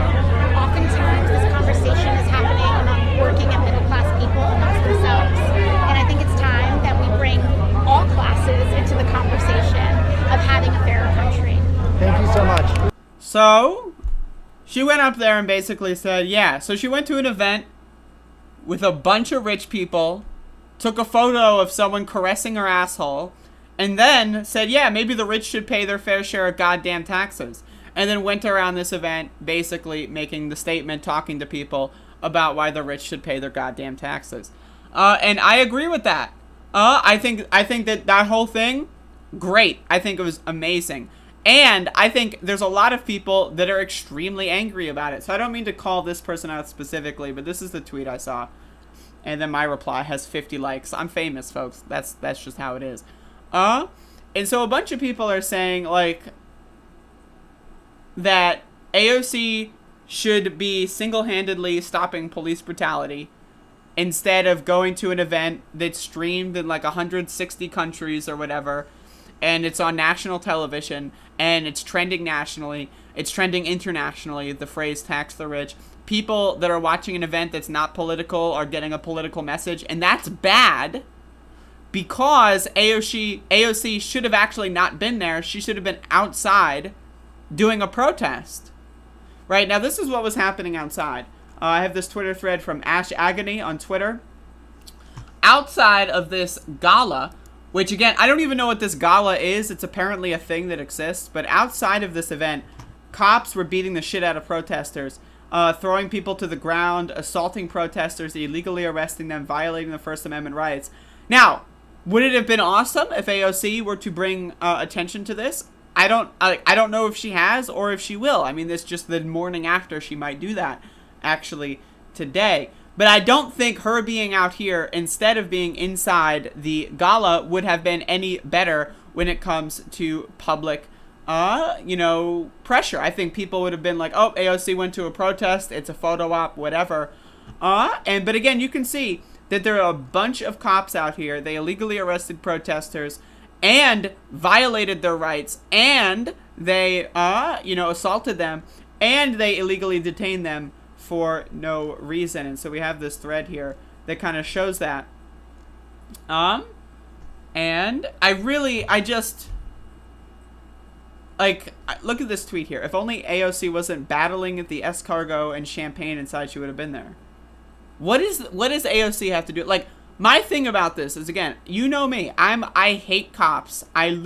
Speaker 10: oftentimes this conversation is happening among working and middle class people amongst themselves. And I think it's time that we bring all classes into the conversation of having a fairer country.
Speaker 11: Thank you so much.
Speaker 4: So, she went up there and basically said, yeah. So she went to an event with a bunch of rich people, took a photo of someone caressing her asshole, and then said, yeah, maybe the rich should pay their fair share of goddamn taxes. And then went around this event basically making the statement, talking to people about why the rich should pay their goddamn taxes. And I agree with that. I think that whole thing, great. I think it was amazing. And I think there's a lot of people that are extremely angry about it. So I don't mean to call this person out specifically, but this is the tweet I saw. And then my reply has 50 likes. I'm famous, folks. That's just how it is. And so a bunch of people are saying, like, that AOC should be single-handedly stopping police brutality instead of going to an event that's streamed in like 160 countries or whatever and it's on national television, and it's trending nationally, it's trending internationally, the phrase tax the rich. People that are watching an event that's not political are getting a political message, and that's bad because AOC should have actually not been there. She should have been outside doing a protest. Right, now this is what was happening outside. I have this Twitter thread from Ash Agony on Twitter. Outside of this gala, which again, I don't even know what this gala is. It's apparently a thing that exists. But outside of this event, cops were beating the shit out of protesters, throwing people to the ground, assaulting protesters, illegally arresting them, violating the First Amendment rights. Now, would it have been awesome if AOC were to bring attention to this? I don't know if she has or if she will. I mean, this just the morning after she might do that, actually, today. But I don't think her being out here instead of being inside the gala would have been any better when it comes to public, pressure. I think people would have been like, oh, AOC went to a protest, it's a photo op, whatever. But again, you can see that there are a bunch of cops out here. They illegally arrested protesters and violated their rights, and they, assaulted them, and they illegally detained them for no reason. And so we have this thread here that kind of shows that. And I just, look at this tweet here. If only AOC wasn't battling at the escargot and champagne inside, she would have been there. What does AOC have to do? Like, my thing about this is, again, you know me. I hate cops. I'm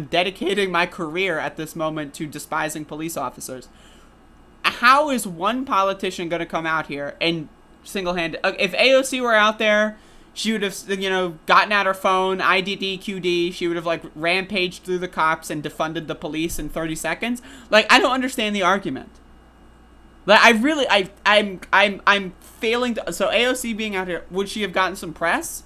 Speaker 4: dedicating my career at this moment to despising police officers. How is one politician going to come out here and single-handed... If AOC were out there, she would have, gotten out her phone, IDD, QD. She would have, rampaged through the cops and defunded the police in 30 seconds. I don't understand the argument. I'm failing to... So AOC being out here, would she have gotten some press?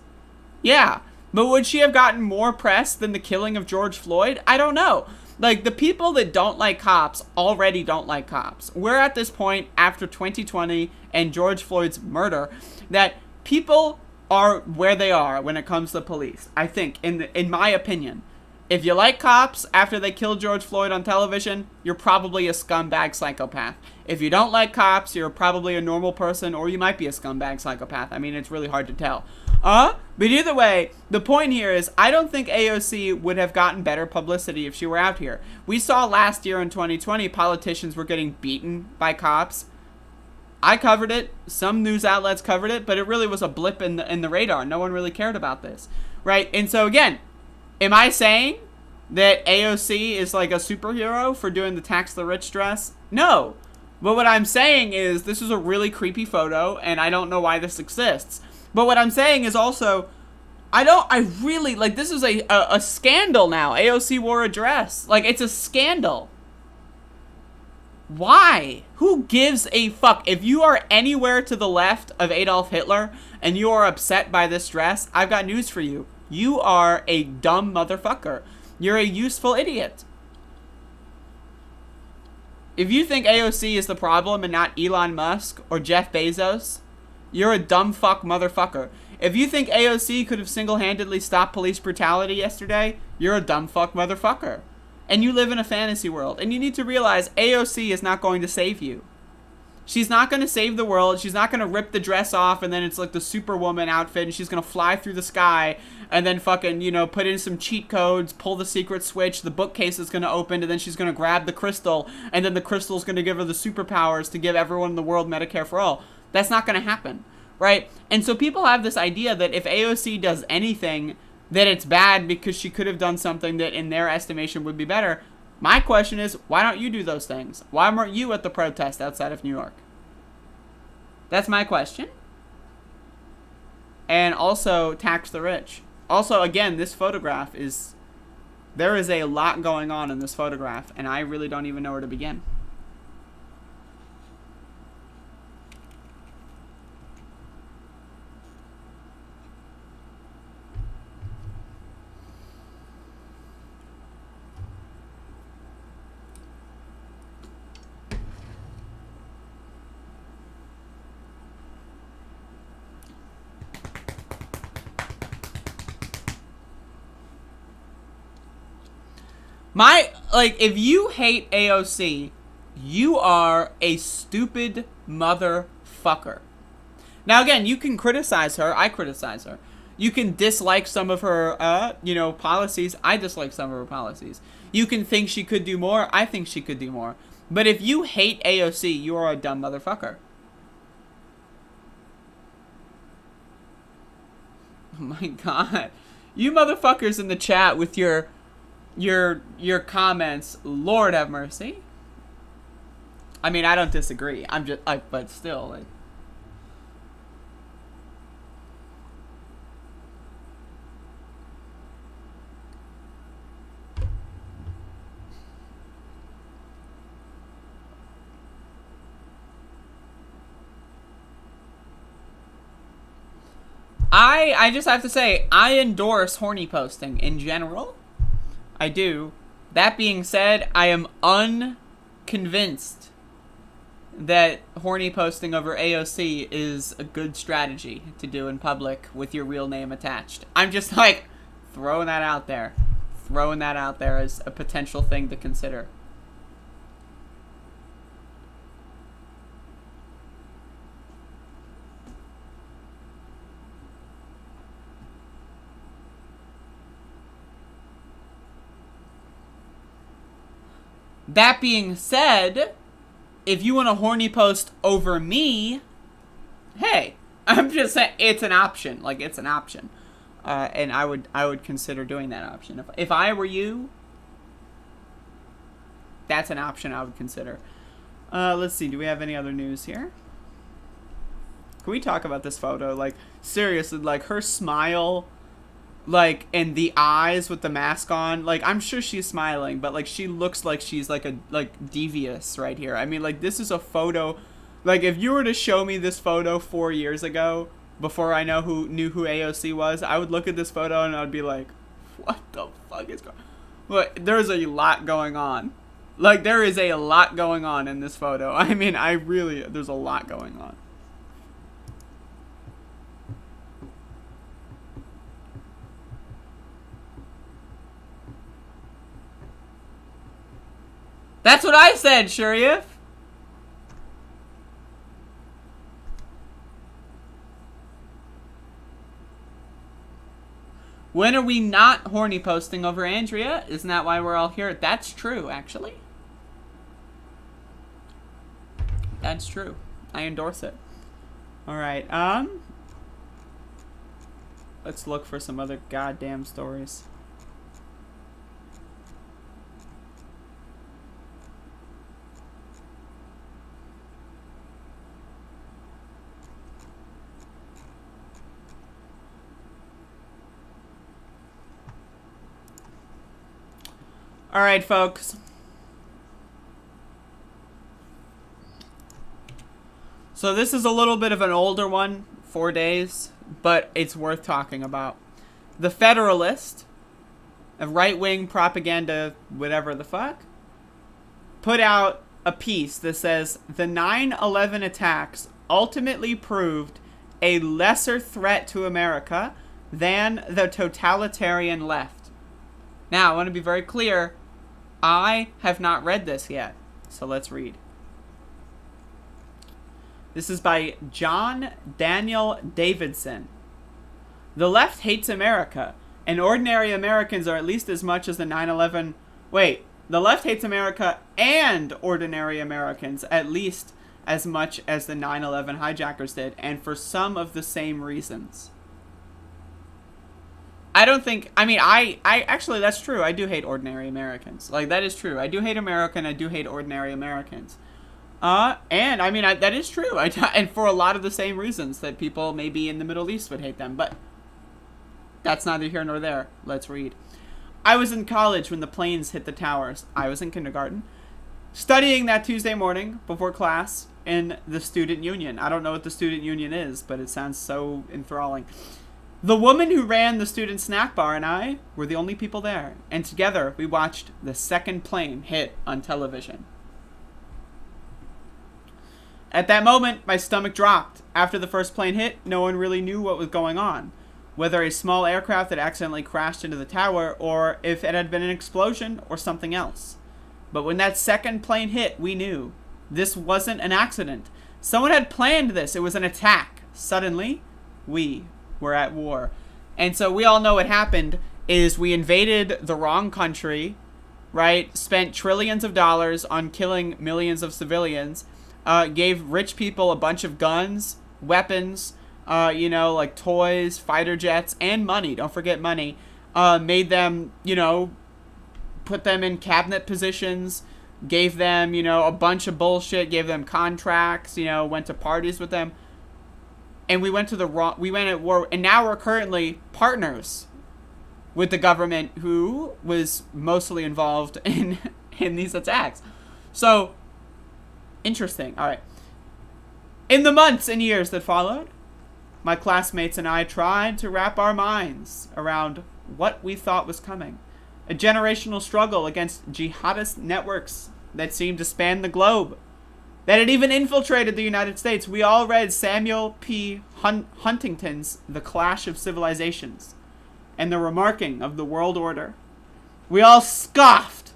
Speaker 4: Yeah. But would she have gotten more press than the killing of George Floyd? I don't know. The people that don't like cops already don't like cops. We're at this point after 2020 and George Floyd's murder that people are where they are when it comes to police. I think, in my opinion, if you like cops after they killed George Floyd on television, you're probably a scumbag psychopath. If you don't like cops, you're probably a normal person, or you might be a scumbag psychopath. I mean, it's really hard to tell. But either way, the point here is I don't think AOC would have gotten better publicity if she were out here. We saw last year in 2020, politicians were getting beaten by cops. I covered it. Some news outlets covered it, but it really was a blip in the radar. No one really cared about this, right? And so again, am I saying that AOC is like a superhero for doing the tax the rich dress? No. But what I'm saying is this is a really creepy photo, and I don't know why this exists. But what I'm saying is also, this is a scandal now. AOC wore a dress. It's a scandal. Why? Who gives a fuck? If you are anywhere to the left of Adolf Hitler and you are upset by this dress, I've got news for you. You are a dumb motherfucker. You're a useful idiot. If you think AOC is the problem and not Elon Musk or Jeff Bezos, you're a dumb fuck motherfucker. If you think AOC could have single-handedly stopped police brutality yesterday, you're a dumb fuck motherfucker. And you live in a fantasy world. And you need to realize AOC is not going to save you. She's not going to save the world. She's not going to rip the dress off and then it's like the Superwoman outfit and she's going to fly through the sky and then fucking, put in some cheat codes, pull the secret switch, the bookcase is going to open, and then she's going to grab the crystal, and then the crystal's going to give her the superpowers to give everyone in the world Medicare for all. That's not going to happen, right? And so people have this idea that if AOC does anything, that it's bad because she could have done something that in their estimation would be better. My question is, why don't you do those things? Why weren't you at the protest outside of New York? That's my question. And also, tax the rich. Also, again, this photograph is... There is a lot going on in this photograph, and I really don't even know where to begin. If you hate AOC, you are a stupid motherfucker. Now, again, you can criticize her. I criticize her. You can dislike some of her, policies. I dislike some of her policies. You can think she could do more. I think she could do more. But if you hate AOC, you are a dumb motherfucker. Oh my god. You motherfuckers in the chat with your comments, Lord have mercy. I mean, I don't disagree. But still, like. I just have to say, I endorse horny posting in general. I do. That being said, I am unconvinced that horny posting over AOC is a good strategy to do in public with your real name attached. I'm just like throwing that out there. Throwing that out there as a potential thing to consider. That being said, if you want a horny post over me, hey, I'm just saying it's an option. Like, it's an option. And I would consider doing that option. If I were you, that's an option I would consider. Let's see. Do we have any other news here? Can we talk about this photo? Like, seriously, like, her smile, like, and the eyes with the mask on, like, I'm sure she's smiling, but, like, she looks like she's, like, devious right here. I mean, like, this is a photo, like, if you were to show me this photo 4 years ago, before I knew who AOC was, I would look at this photo and I would be like, what the fuck is going on? Look, there's a lot going on. Like, there is a lot going on in this photo. I mean, there's a lot going on. That's what I said, Shuriev. When are we not horny posting over Andrea? Isn't that why we're all here? That's true, actually. That's true. I endorse it. Alright, let's look for some other goddamn stories. All right, folks. So this is a little bit of an older one, 4 days, but it's worth talking about. The Federalist, a right-wing propaganda, whatever the fuck, put out a piece that says the 9/11 attacks ultimately proved a lesser threat to America than the totalitarian left. Now, I want to be very clear. I have not read this yet, so let's read. This is by John Daniel Davidson. The left hates America, and ordinary Americans are at least as much as the 9/11... Wait, the left hates America and ordinary Americans at least as much as the 9/11 hijackers did, and for some of the same reasons. I don't think, I mean, I actually, that's true. I do hate ordinary Americans. Like, that is true. I do hate America, and I do hate ordinary Americans. And, I mean, that is true. And for a lot of the same reasons that people maybe in the Middle East would hate them. But that's neither here nor there. Let's read. I was in college when the planes hit the towers. I was in kindergarten. Studying that Tuesday morning before class in the student union. I don't know what the student union is, but it sounds so enthralling. The woman who ran the student snack bar and I were the only people there, and together we watched the second plane hit on television. At that moment, my stomach dropped. After the first plane hit, no one really knew what was going on. whether a small aircraft had accidentally crashed into the tower or if it had been an explosion or something else. But when that second plane hit, we knew this wasn't an accident. Someone had planned this. It was an attack. Suddenly, we were at war. And so we all know what happened is we invaded the wrong country, right? Spent trillions of dollars on killing millions of civilians, gave rich people a bunch of guns, weapons, like toys, fighter jets, and money. Don't forget money. Made them, put them in cabinet positions, gave them, a bunch of bullshit, gave them contracts, went to parties with them. And we went at war, and now we're currently partners with the government who was mostly involved in these attacks. So, interesting. All right. In the months and years that followed, my classmates and I tried to wrap our minds around what we thought was coming. A generational struggle against jihadist networks that seemed to span the globe, that had even infiltrated the United States. We all read Samuel P. Huntington's The Clash of Civilizations and the remarking of the world order. We all scoffed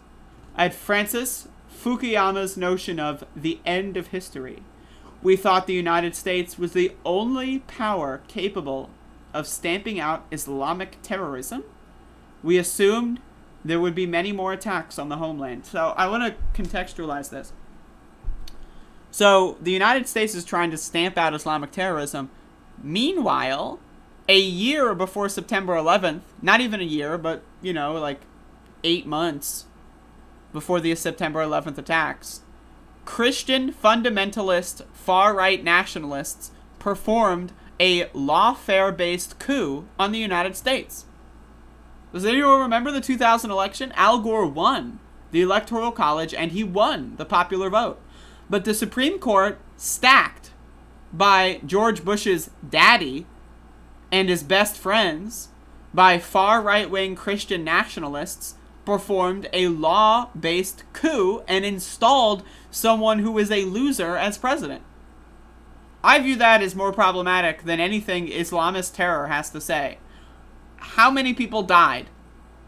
Speaker 4: at Francis Fukuyama's notion of the end of history. We thought the United States was the only power capable of stamping out Islamic terrorism. We assumed there would be many more attacks on the homeland. So I want to contextualize this. So the United States is trying to stamp out Islamic terrorism. Meanwhile, a year before September 11th, not even a year, but, 8 months before the September 11th attacks, Christian fundamentalist far-right nationalists performed a lawfare-based coup on the United States. Does anyone remember the 2000 election? Al Gore won the Electoral College, and he won the popular vote. But the Supreme Court, stacked by George Bush's daddy and his best friends, by far right-wing Christian nationalists, performed a law-based coup and installed someone who is a loser as president. I view that as more problematic than anything Islamist terror has to say. How many people died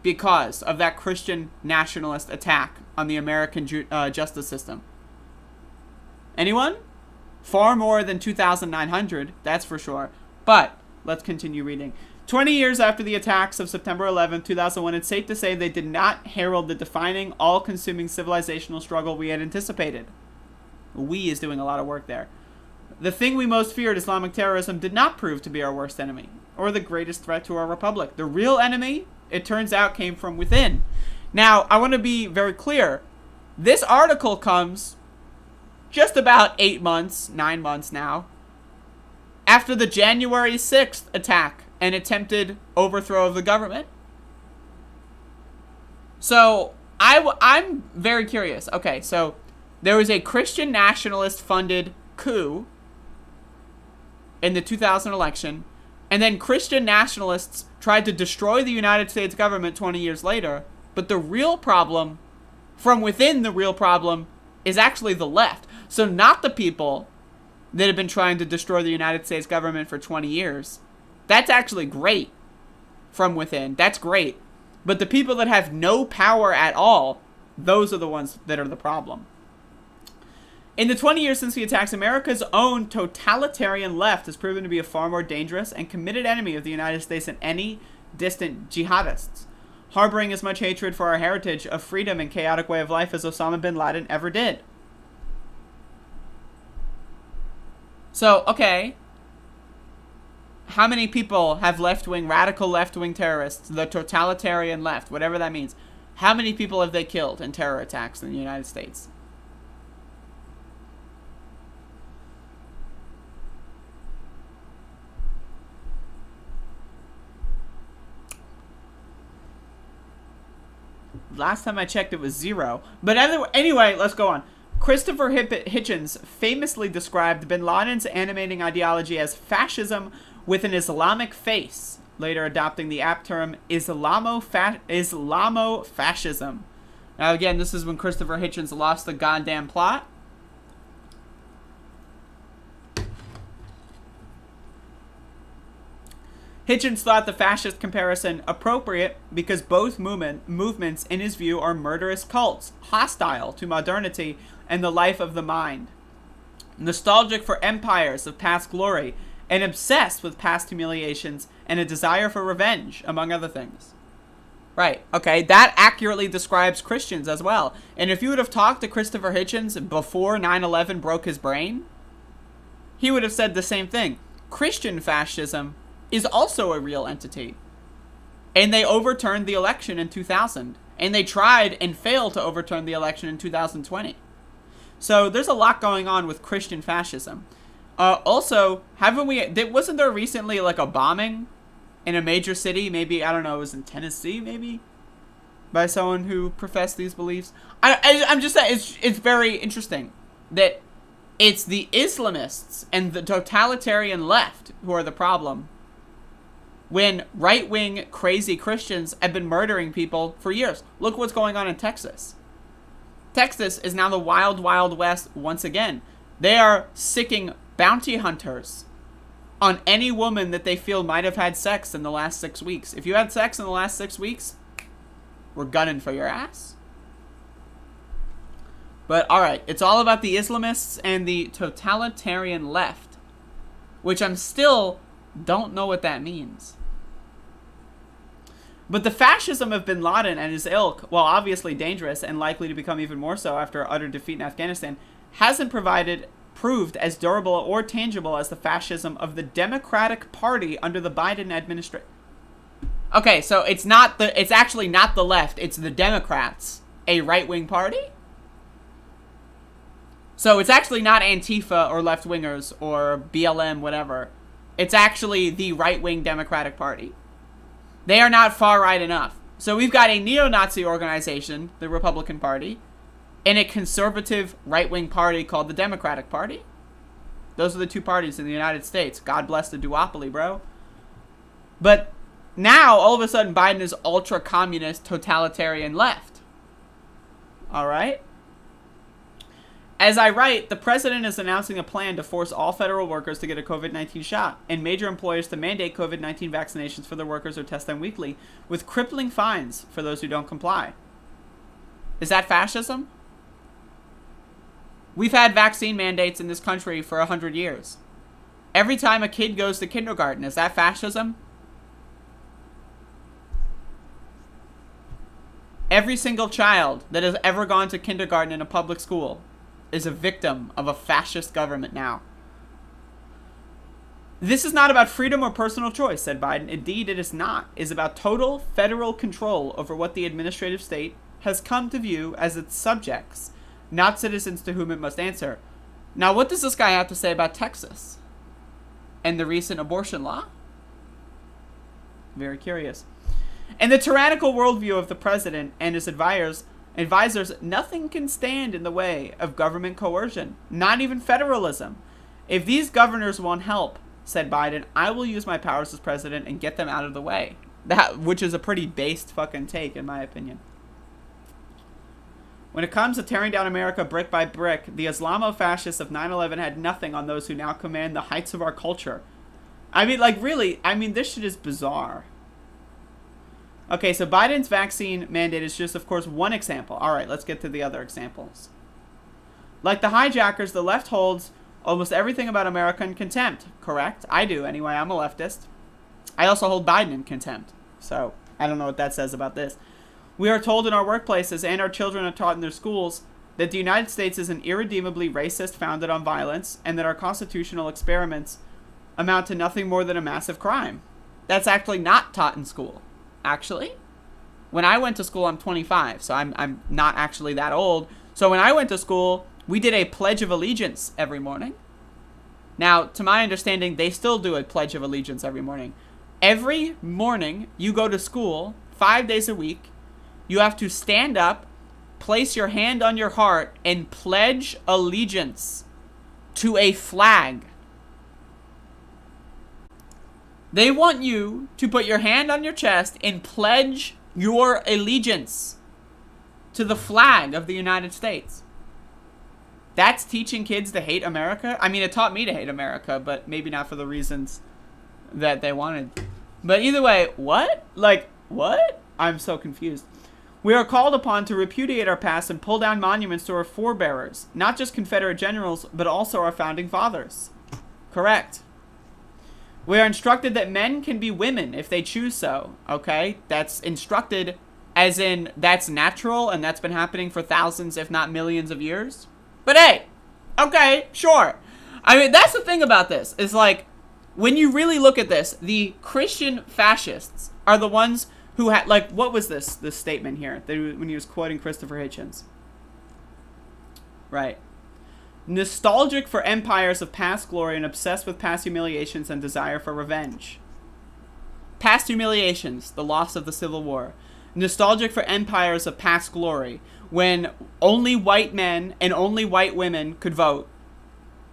Speaker 4: because of that Christian nationalist attack on the American justice system? Anyone? Far more than 2,900, that's for sure. But let's continue reading. 20 years after the attacks of September 11, 2001, it's safe to say they did not herald the defining, all-consuming civilizational struggle we had anticipated. We is doing a lot of work there. The thing we most feared, Islamic terrorism, did not prove to be our worst enemy, or the greatest threat to our republic. The real enemy, it turns out, came from within. Now, I want to be very clear. This article comes just about 9 months now, after the January 6th attack and attempted overthrow of the government. So, I'm very curious. Okay, so there was a Christian nationalist-funded coup in the 2000 election, and then Christian nationalists tried to destroy the United States government 20 years later, but the real problem, from within the real problem, is actually the left. So not the people that have been trying to destroy the United States government for 20 years. That's actually great from within. That's great. But the people that have no power at all, those are the ones that are the problem. In the 20 years since the attacks, America's own totalitarian left has proven to be a far more dangerous and committed enemy of the United States than any distant jihadists, harboring as much hatred for our heritage of freedom and chaotic way of life as Osama bin Laden ever did. So, okay, how many people have radical left-wing terrorists, the totalitarian left, whatever that means? How many people have they killed in terror attacks in the United States? Last time I checked, it was 0. But anyway, let's go on. Christopher Hitchens famously described bin Laden's animating ideology as fascism with an Islamic face, later adopting the apt term Islamofascism. Now again, this is when Christopher Hitchens lost the goddamn plot. Hitchens thought the fascist comparison appropriate because both movements, in his view, are murderous cults, hostile to modernity and the life of the mind, nostalgic for empires of past glory, and obsessed with past humiliations and a desire for revenge, among other things. Right, okay, that accurately describes Christians as well. And if you would have talked to Christopher Hitchens before 9/11 broke his brain, he would have said the same thing. Christian fascism is also a real entity. And they overturned the election in 2000. And they tried and failed to overturn the election in 2020. So there's a lot going on with Christian fascism. Also, wasn't there recently like a bombing in a major city? Maybe, I don't know, it was in Tennessee maybe? By someone who professed these beliefs? I'm just saying, it's very interesting that it's the Islamists and the totalitarian left who are the problem, when right-wing crazy Christians have been murdering people for years. Look what's going on in Texas. Texas is now the wild, wild west once again. They are sicking bounty hunters on any woman that they feel might have had sex in the last 6 weeks. If you had sex in the last 6 weeks, we're gunning for your ass. But alright, it's all about the Islamists and the totalitarian left, which I'm still don't know what that means. But the fascism of bin Laden and his ilk, while obviously dangerous and likely to become even more so after utter defeat in Afghanistan, hasn't proved as durable or tangible as the fascism of the Democratic Party under the Biden administration. Okay, so it's actually not the left, it's the Democrats, a right-wing party? So it's actually not Antifa or left-wingers or BLM, whatever. It's actually the right-wing Democratic Party. They are not far-right enough. So we've got a neo-Nazi organization, the Republican Party, and a conservative right-wing party called the Democratic Party. Those are the two parties in the United States. God bless the duopoly, bro. But now, all of a sudden, Biden is ultra-communist, totalitarian left. Alright? As I write, the president is announcing a plan to force all federal workers to get a COVID-19 shot and major employers to mandate COVID-19 vaccinations for their workers or test them weekly, with crippling fines for those who don't comply. Is that fascism? We've had vaccine mandates in this country for 100 years. Every time a kid goes to kindergarten, is that fascism? Every single child that has ever gone to kindergarten in a public school is a victim of a fascist government now. This is not about freedom or personal choice, said Biden. Indeed, it is not. It is about total federal control over what the administrative state has come to view as its subjects, not citizens to whom it must answer. Now, what does this guy have to say about Texas and the recent abortion law? Very curious. In the tyrannical worldview of the president and his advisors, nothing can stand in the way of government coercion, not even federalism. If these governors won't help, said Biden, I will use my powers as president and get them out of the way. Which is a pretty based fucking take, in my opinion. When it comes to tearing down America brick by brick, the Islamo-fascists of 9/11 had nothing on those who now command the heights of our culture. I mean, like, really, this shit is bizarre. Okay, so Biden's vaccine mandate is just, of course, one example. All right, let's get to the other examples. Like the hijackers, the left holds almost everything about America in contempt. Correct? I do, anyway. I'm a leftist. I also hold Biden in contempt. So, I don't know what that says about this. We are told in our workplaces and our children are taught in their schools that the United States is an irredeemably racist, founded on violence, and that our constitutional experiments amount to nothing more than a massive crime. That's actually not taught in school. Actually, when I went to school, I'm 25, so I'm not actually that old. So when I went to school, we did a Pledge of Allegiance every morning. Now, to my understanding, they still do a Pledge of Allegiance every morning. Every morning, you go to school, 5 days a week, you have to stand up, place your hand on your heart, and pledge allegiance to a flag. They want you to put your hand on your chest and pledge your allegiance to the flag of the United States. That's teaching kids to hate America? I mean, it taught me to hate America, but maybe not for the reasons that they wanted But either way, what? Like, what? I'm so confused. We are called upon to repudiate our past and pull down monuments to our forebearers, not just Confederate generals, but also our founding fathers. Correct. We are instructed that men can be women if they choose so, okay? That's instructed as in that's natural and that's been happening for thousands, if not millions of years. But hey, okay, sure. I mean, that's the thing about this, is like, when you really look at this, the Christian fascists are the ones who had, like, what was this statement here when he was quoting Christopher Hitchens? Right. Nostalgic for empires of past glory and obsessed with past humiliations and desire for revenge. Past humiliations, the loss of the Civil War. Nostalgic for empires of past glory, when only white men and only white women could vote.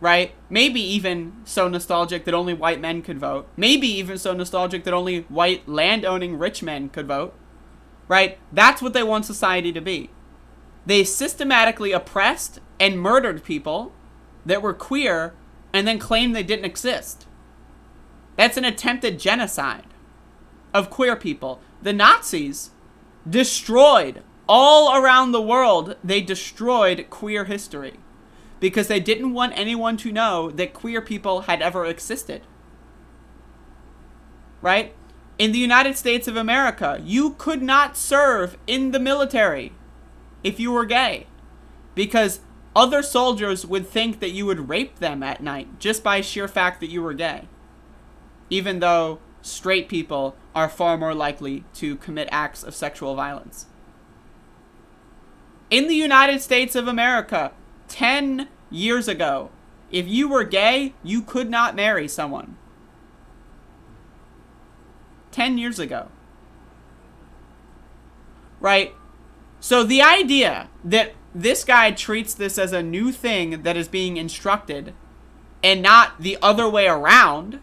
Speaker 4: Right? Maybe even so nostalgic that only white men could vote. Maybe even so nostalgic that only white land-owning rich men could vote. Right? That's what they want society to be. They systematically oppressed and murdered people that were queer and then claimed they didn't exist. That's an attempted genocide of queer people. The Nazis destroyed all around the world. They destroyed queer history because they didn't want anyone to know that queer people had ever existed. Right? In the United States of America, you could not serve in the military if you were gay, because other soldiers would think that you would rape them at night just by sheer fact that you were gay, even though straight people are far more likely to commit acts of sexual violence. In the United States of America, 10 years ago, if you were gay, you could not marry someone. 10 years ago. Right? So the idea that this guy treats this as a new thing that is being instructed and not the other way around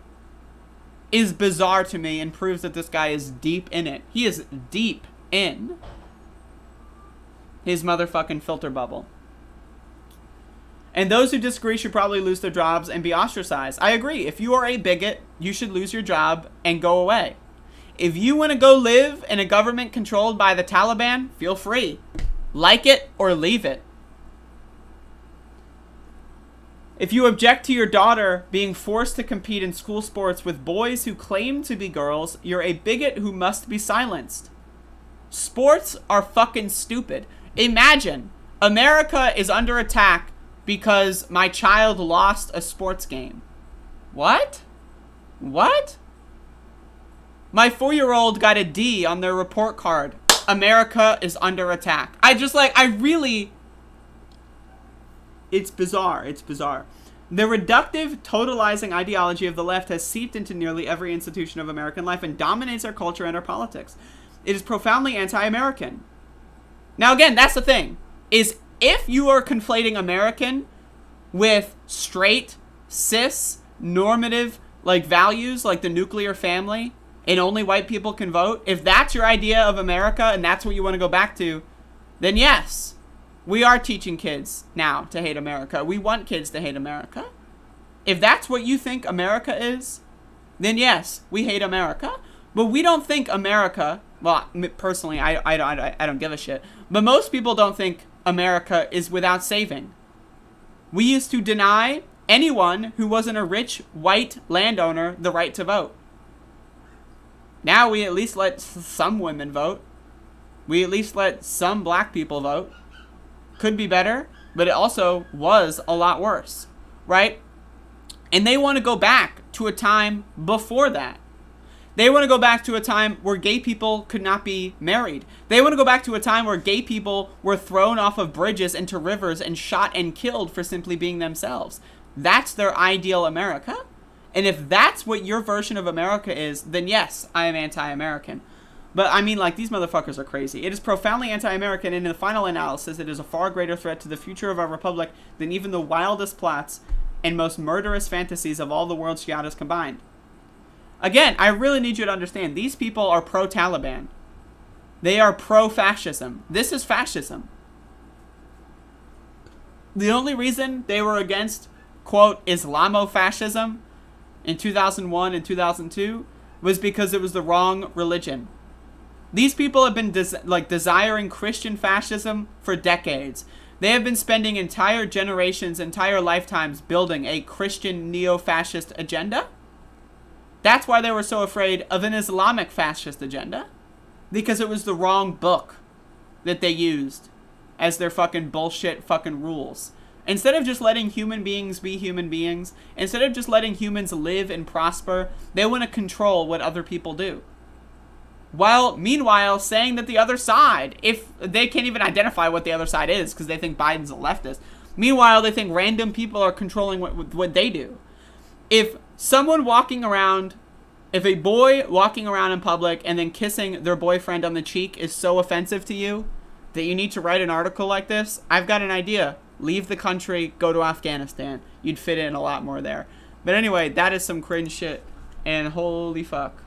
Speaker 4: is bizarre to me and proves that this guy is deep in it. He is deep in his motherfucking filter bubble. And those who disagree should probably lose their jobs and be ostracized. I agree. If you are a bigot, you should lose your job and go away. If you want to go live in a government controlled by the Taliban, feel free. Like it or leave it. If you object to your daughter being forced to compete in school sports with boys who claim to be girls, you're a bigot who must be silenced. Sports are fucking stupid. Imagine, America is under attack because my child lost a sports game. What? What? My 4-year-old got a D on their report card. America is under attack. It's bizarre. It's bizarre. The reductive, totalizing ideology of the left has seeped into nearly every institution of American life and dominates our culture and our politics. It is profoundly anti-American. Now again, that's the thing, is if you are conflating American with straight, cis, normative, like values, like the nuclear family, and only white people can vote, if that's your idea of America and that's what you want to go back to, then yes, we are teaching kids now to hate America. We want kids to hate America. If that's what you think America is, then yes, we hate America. But we don't think America, well, personally, I don't give a shit. But most people don't think America is without saving. We used to deny anyone who wasn't a rich, white landowner the right to vote. Now we at least let some women vote. We at least let some black people vote. Could be better, but it also was a lot worse, right? And they want to go back to a time before that. They want to go back to a time where gay people could not be married. They want to go back to a time where gay people were thrown off of bridges into rivers and shot and killed for simply being themselves. That's their ideal America. And if that's what your version of America is, then yes, I am anti-American. But I mean, like, these motherfuckers are crazy. It is profoundly anti-American, and in the final analysis, it is a far greater threat to the future of our republic than even the wildest plots and most murderous fantasies of all the world's shiadas combined. Again, I really need you to understand, these people are pro-Taliban. They are pro-fascism. This is fascism. The only reason they were against, quote, Islamofascism in 2001 and 2002 was because it was the wrong religion. These people have been desiring Christian fascism for decades. They have been spending entire generations, entire lifetimes building a Christian neo-fascist agenda. That's why they were so afraid of an Islamic fascist agenda. Because it was the wrong book that they used as their fucking bullshit fucking rules. Instead of just letting human beings be human beings, instead of just letting humans live and prosper, they want to control what other people do. While, meanwhile, saying that the other side, if they can't even identify what the other side is because they think Biden's a leftist, meanwhile, they think random people are controlling what they do. If someone walking around, if a boy walking around in public and then kissing their boyfriend on the cheek is so offensive to you that you need to write an article like this, I've got an idea. Leave the country, go to Afghanistan. You'd fit in a lot more there. But anyway, that is some cringe shit. And holy fuck.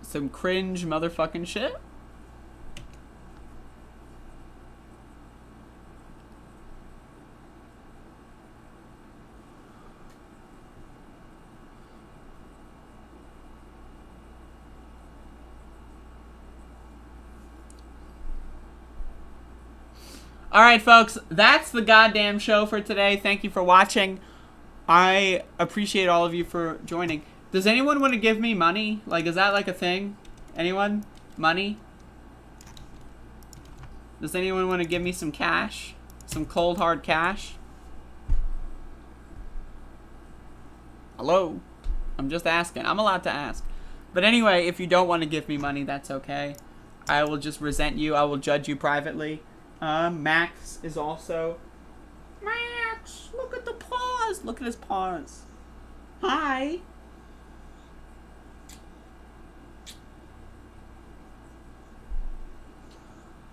Speaker 4: Some cringe motherfucking shit. Alright, folks, that's the goddamn show for today. Thank you for watching. I appreciate all of you for joining. Does anyone want to give me money? Like, is that like a thing? Anyone? Money? Does anyone want to give me some cash? Some cold hard cash? Hello? I'm just asking. I'm allowed to ask. But anyway, if you don't want to give me money, that's okay. I will just resent you. I will judge you privately. Max is also... Max! Look at the paws! Look at his paws. Hi!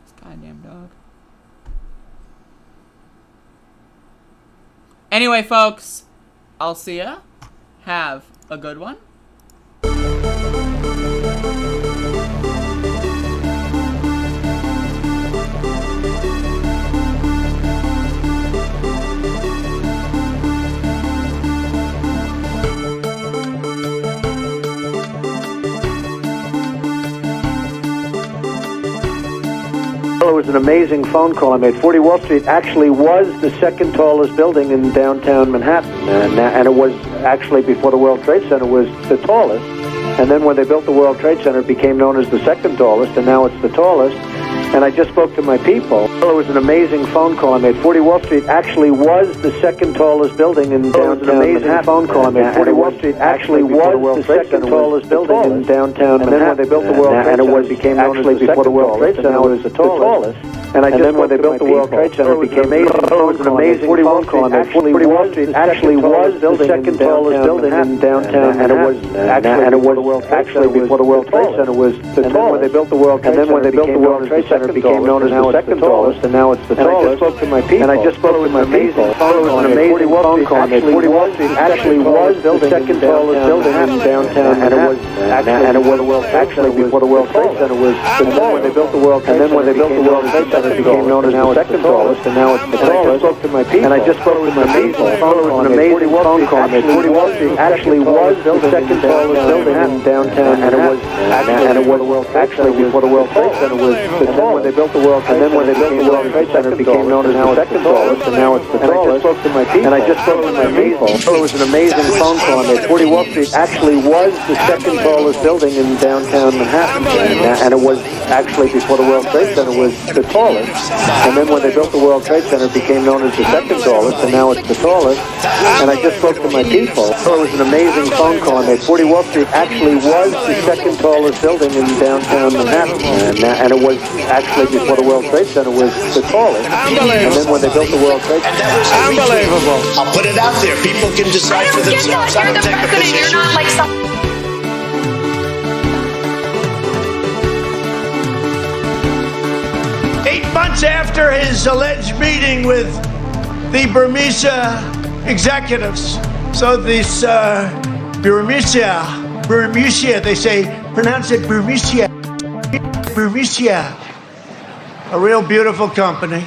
Speaker 4: This goddamn dog. Anyway, folks, I'll see ya. Have a good one.
Speaker 11: It was an amazing phone call I made. 40 Wall Street actually was the second tallest building in downtown Manhattan, and it was actually, before the World Trade Center, was the tallest. And then when they built the World Trade Center, it became known as the second tallest, and now it's the tallest. And I just spoke to my people. It was an amazing phone call I made. 40 Wall Street actually was the second tallest building in downtown Manhattan. Phone call I made. 40 Wall Street actually was the second tallest building in downtown Manhattan. And then when they built the World Trade Center, it became known as the second tallest, and now it's the tallest. And then when they built the World Trade Center, it became amazing. It was an amazing phone call I made. 40 Wall Street actually was the second tallest building in downtown Manhattan. And it was actually, before the World Trade Center, was the tallest. And then when they built the World Trade Center, it became known as the second tallest, and now it's the tallest. I just spoke to my people. And I just spoke to my people. It was an amazing phone call I made. 40 Wall Street actually was the second tallest building in downtown Manhattan. And it was actually, before the World Trade Center, was the tallest. When they built the World Trade Center, it became known as the second tallest, and now it's the tallest. I just spoke to my people. And I just spoke to my people. It was an amazing phone call I made. 40 Wall Street actually was the second tallest building in downtown, and it was actually, before the World Trade Center, was the tallest. When they built the World Trade Center, it became known as the second tallest, and now it's the tallest. And I just spoke to my people. It was an amazing phone call I made. 40 Wall Street actually was the second tallest building in downtown Manhattan, and it was actually, before the World Trade Center, was the tallest. And then when they built the World Trade Center, it became known as the second tallest, and now it's the tallest. And I just spoke to my people. It was an amazing phone call I made. 40 Wall Street actually was the second tallest building in downtown Manhattan, and it was actually, before the World Trade Center, was the tallest. And then when they built the World Trade Center,
Speaker 12: unbelievable. I'll put it out there. People can decide for themselves. I don't take a position. You're not like some.
Speaker 13: 8 months after his alleged meeting with the Burmese executives, so this Burmese, they say, pronounce it Burmese, a real beautiful company.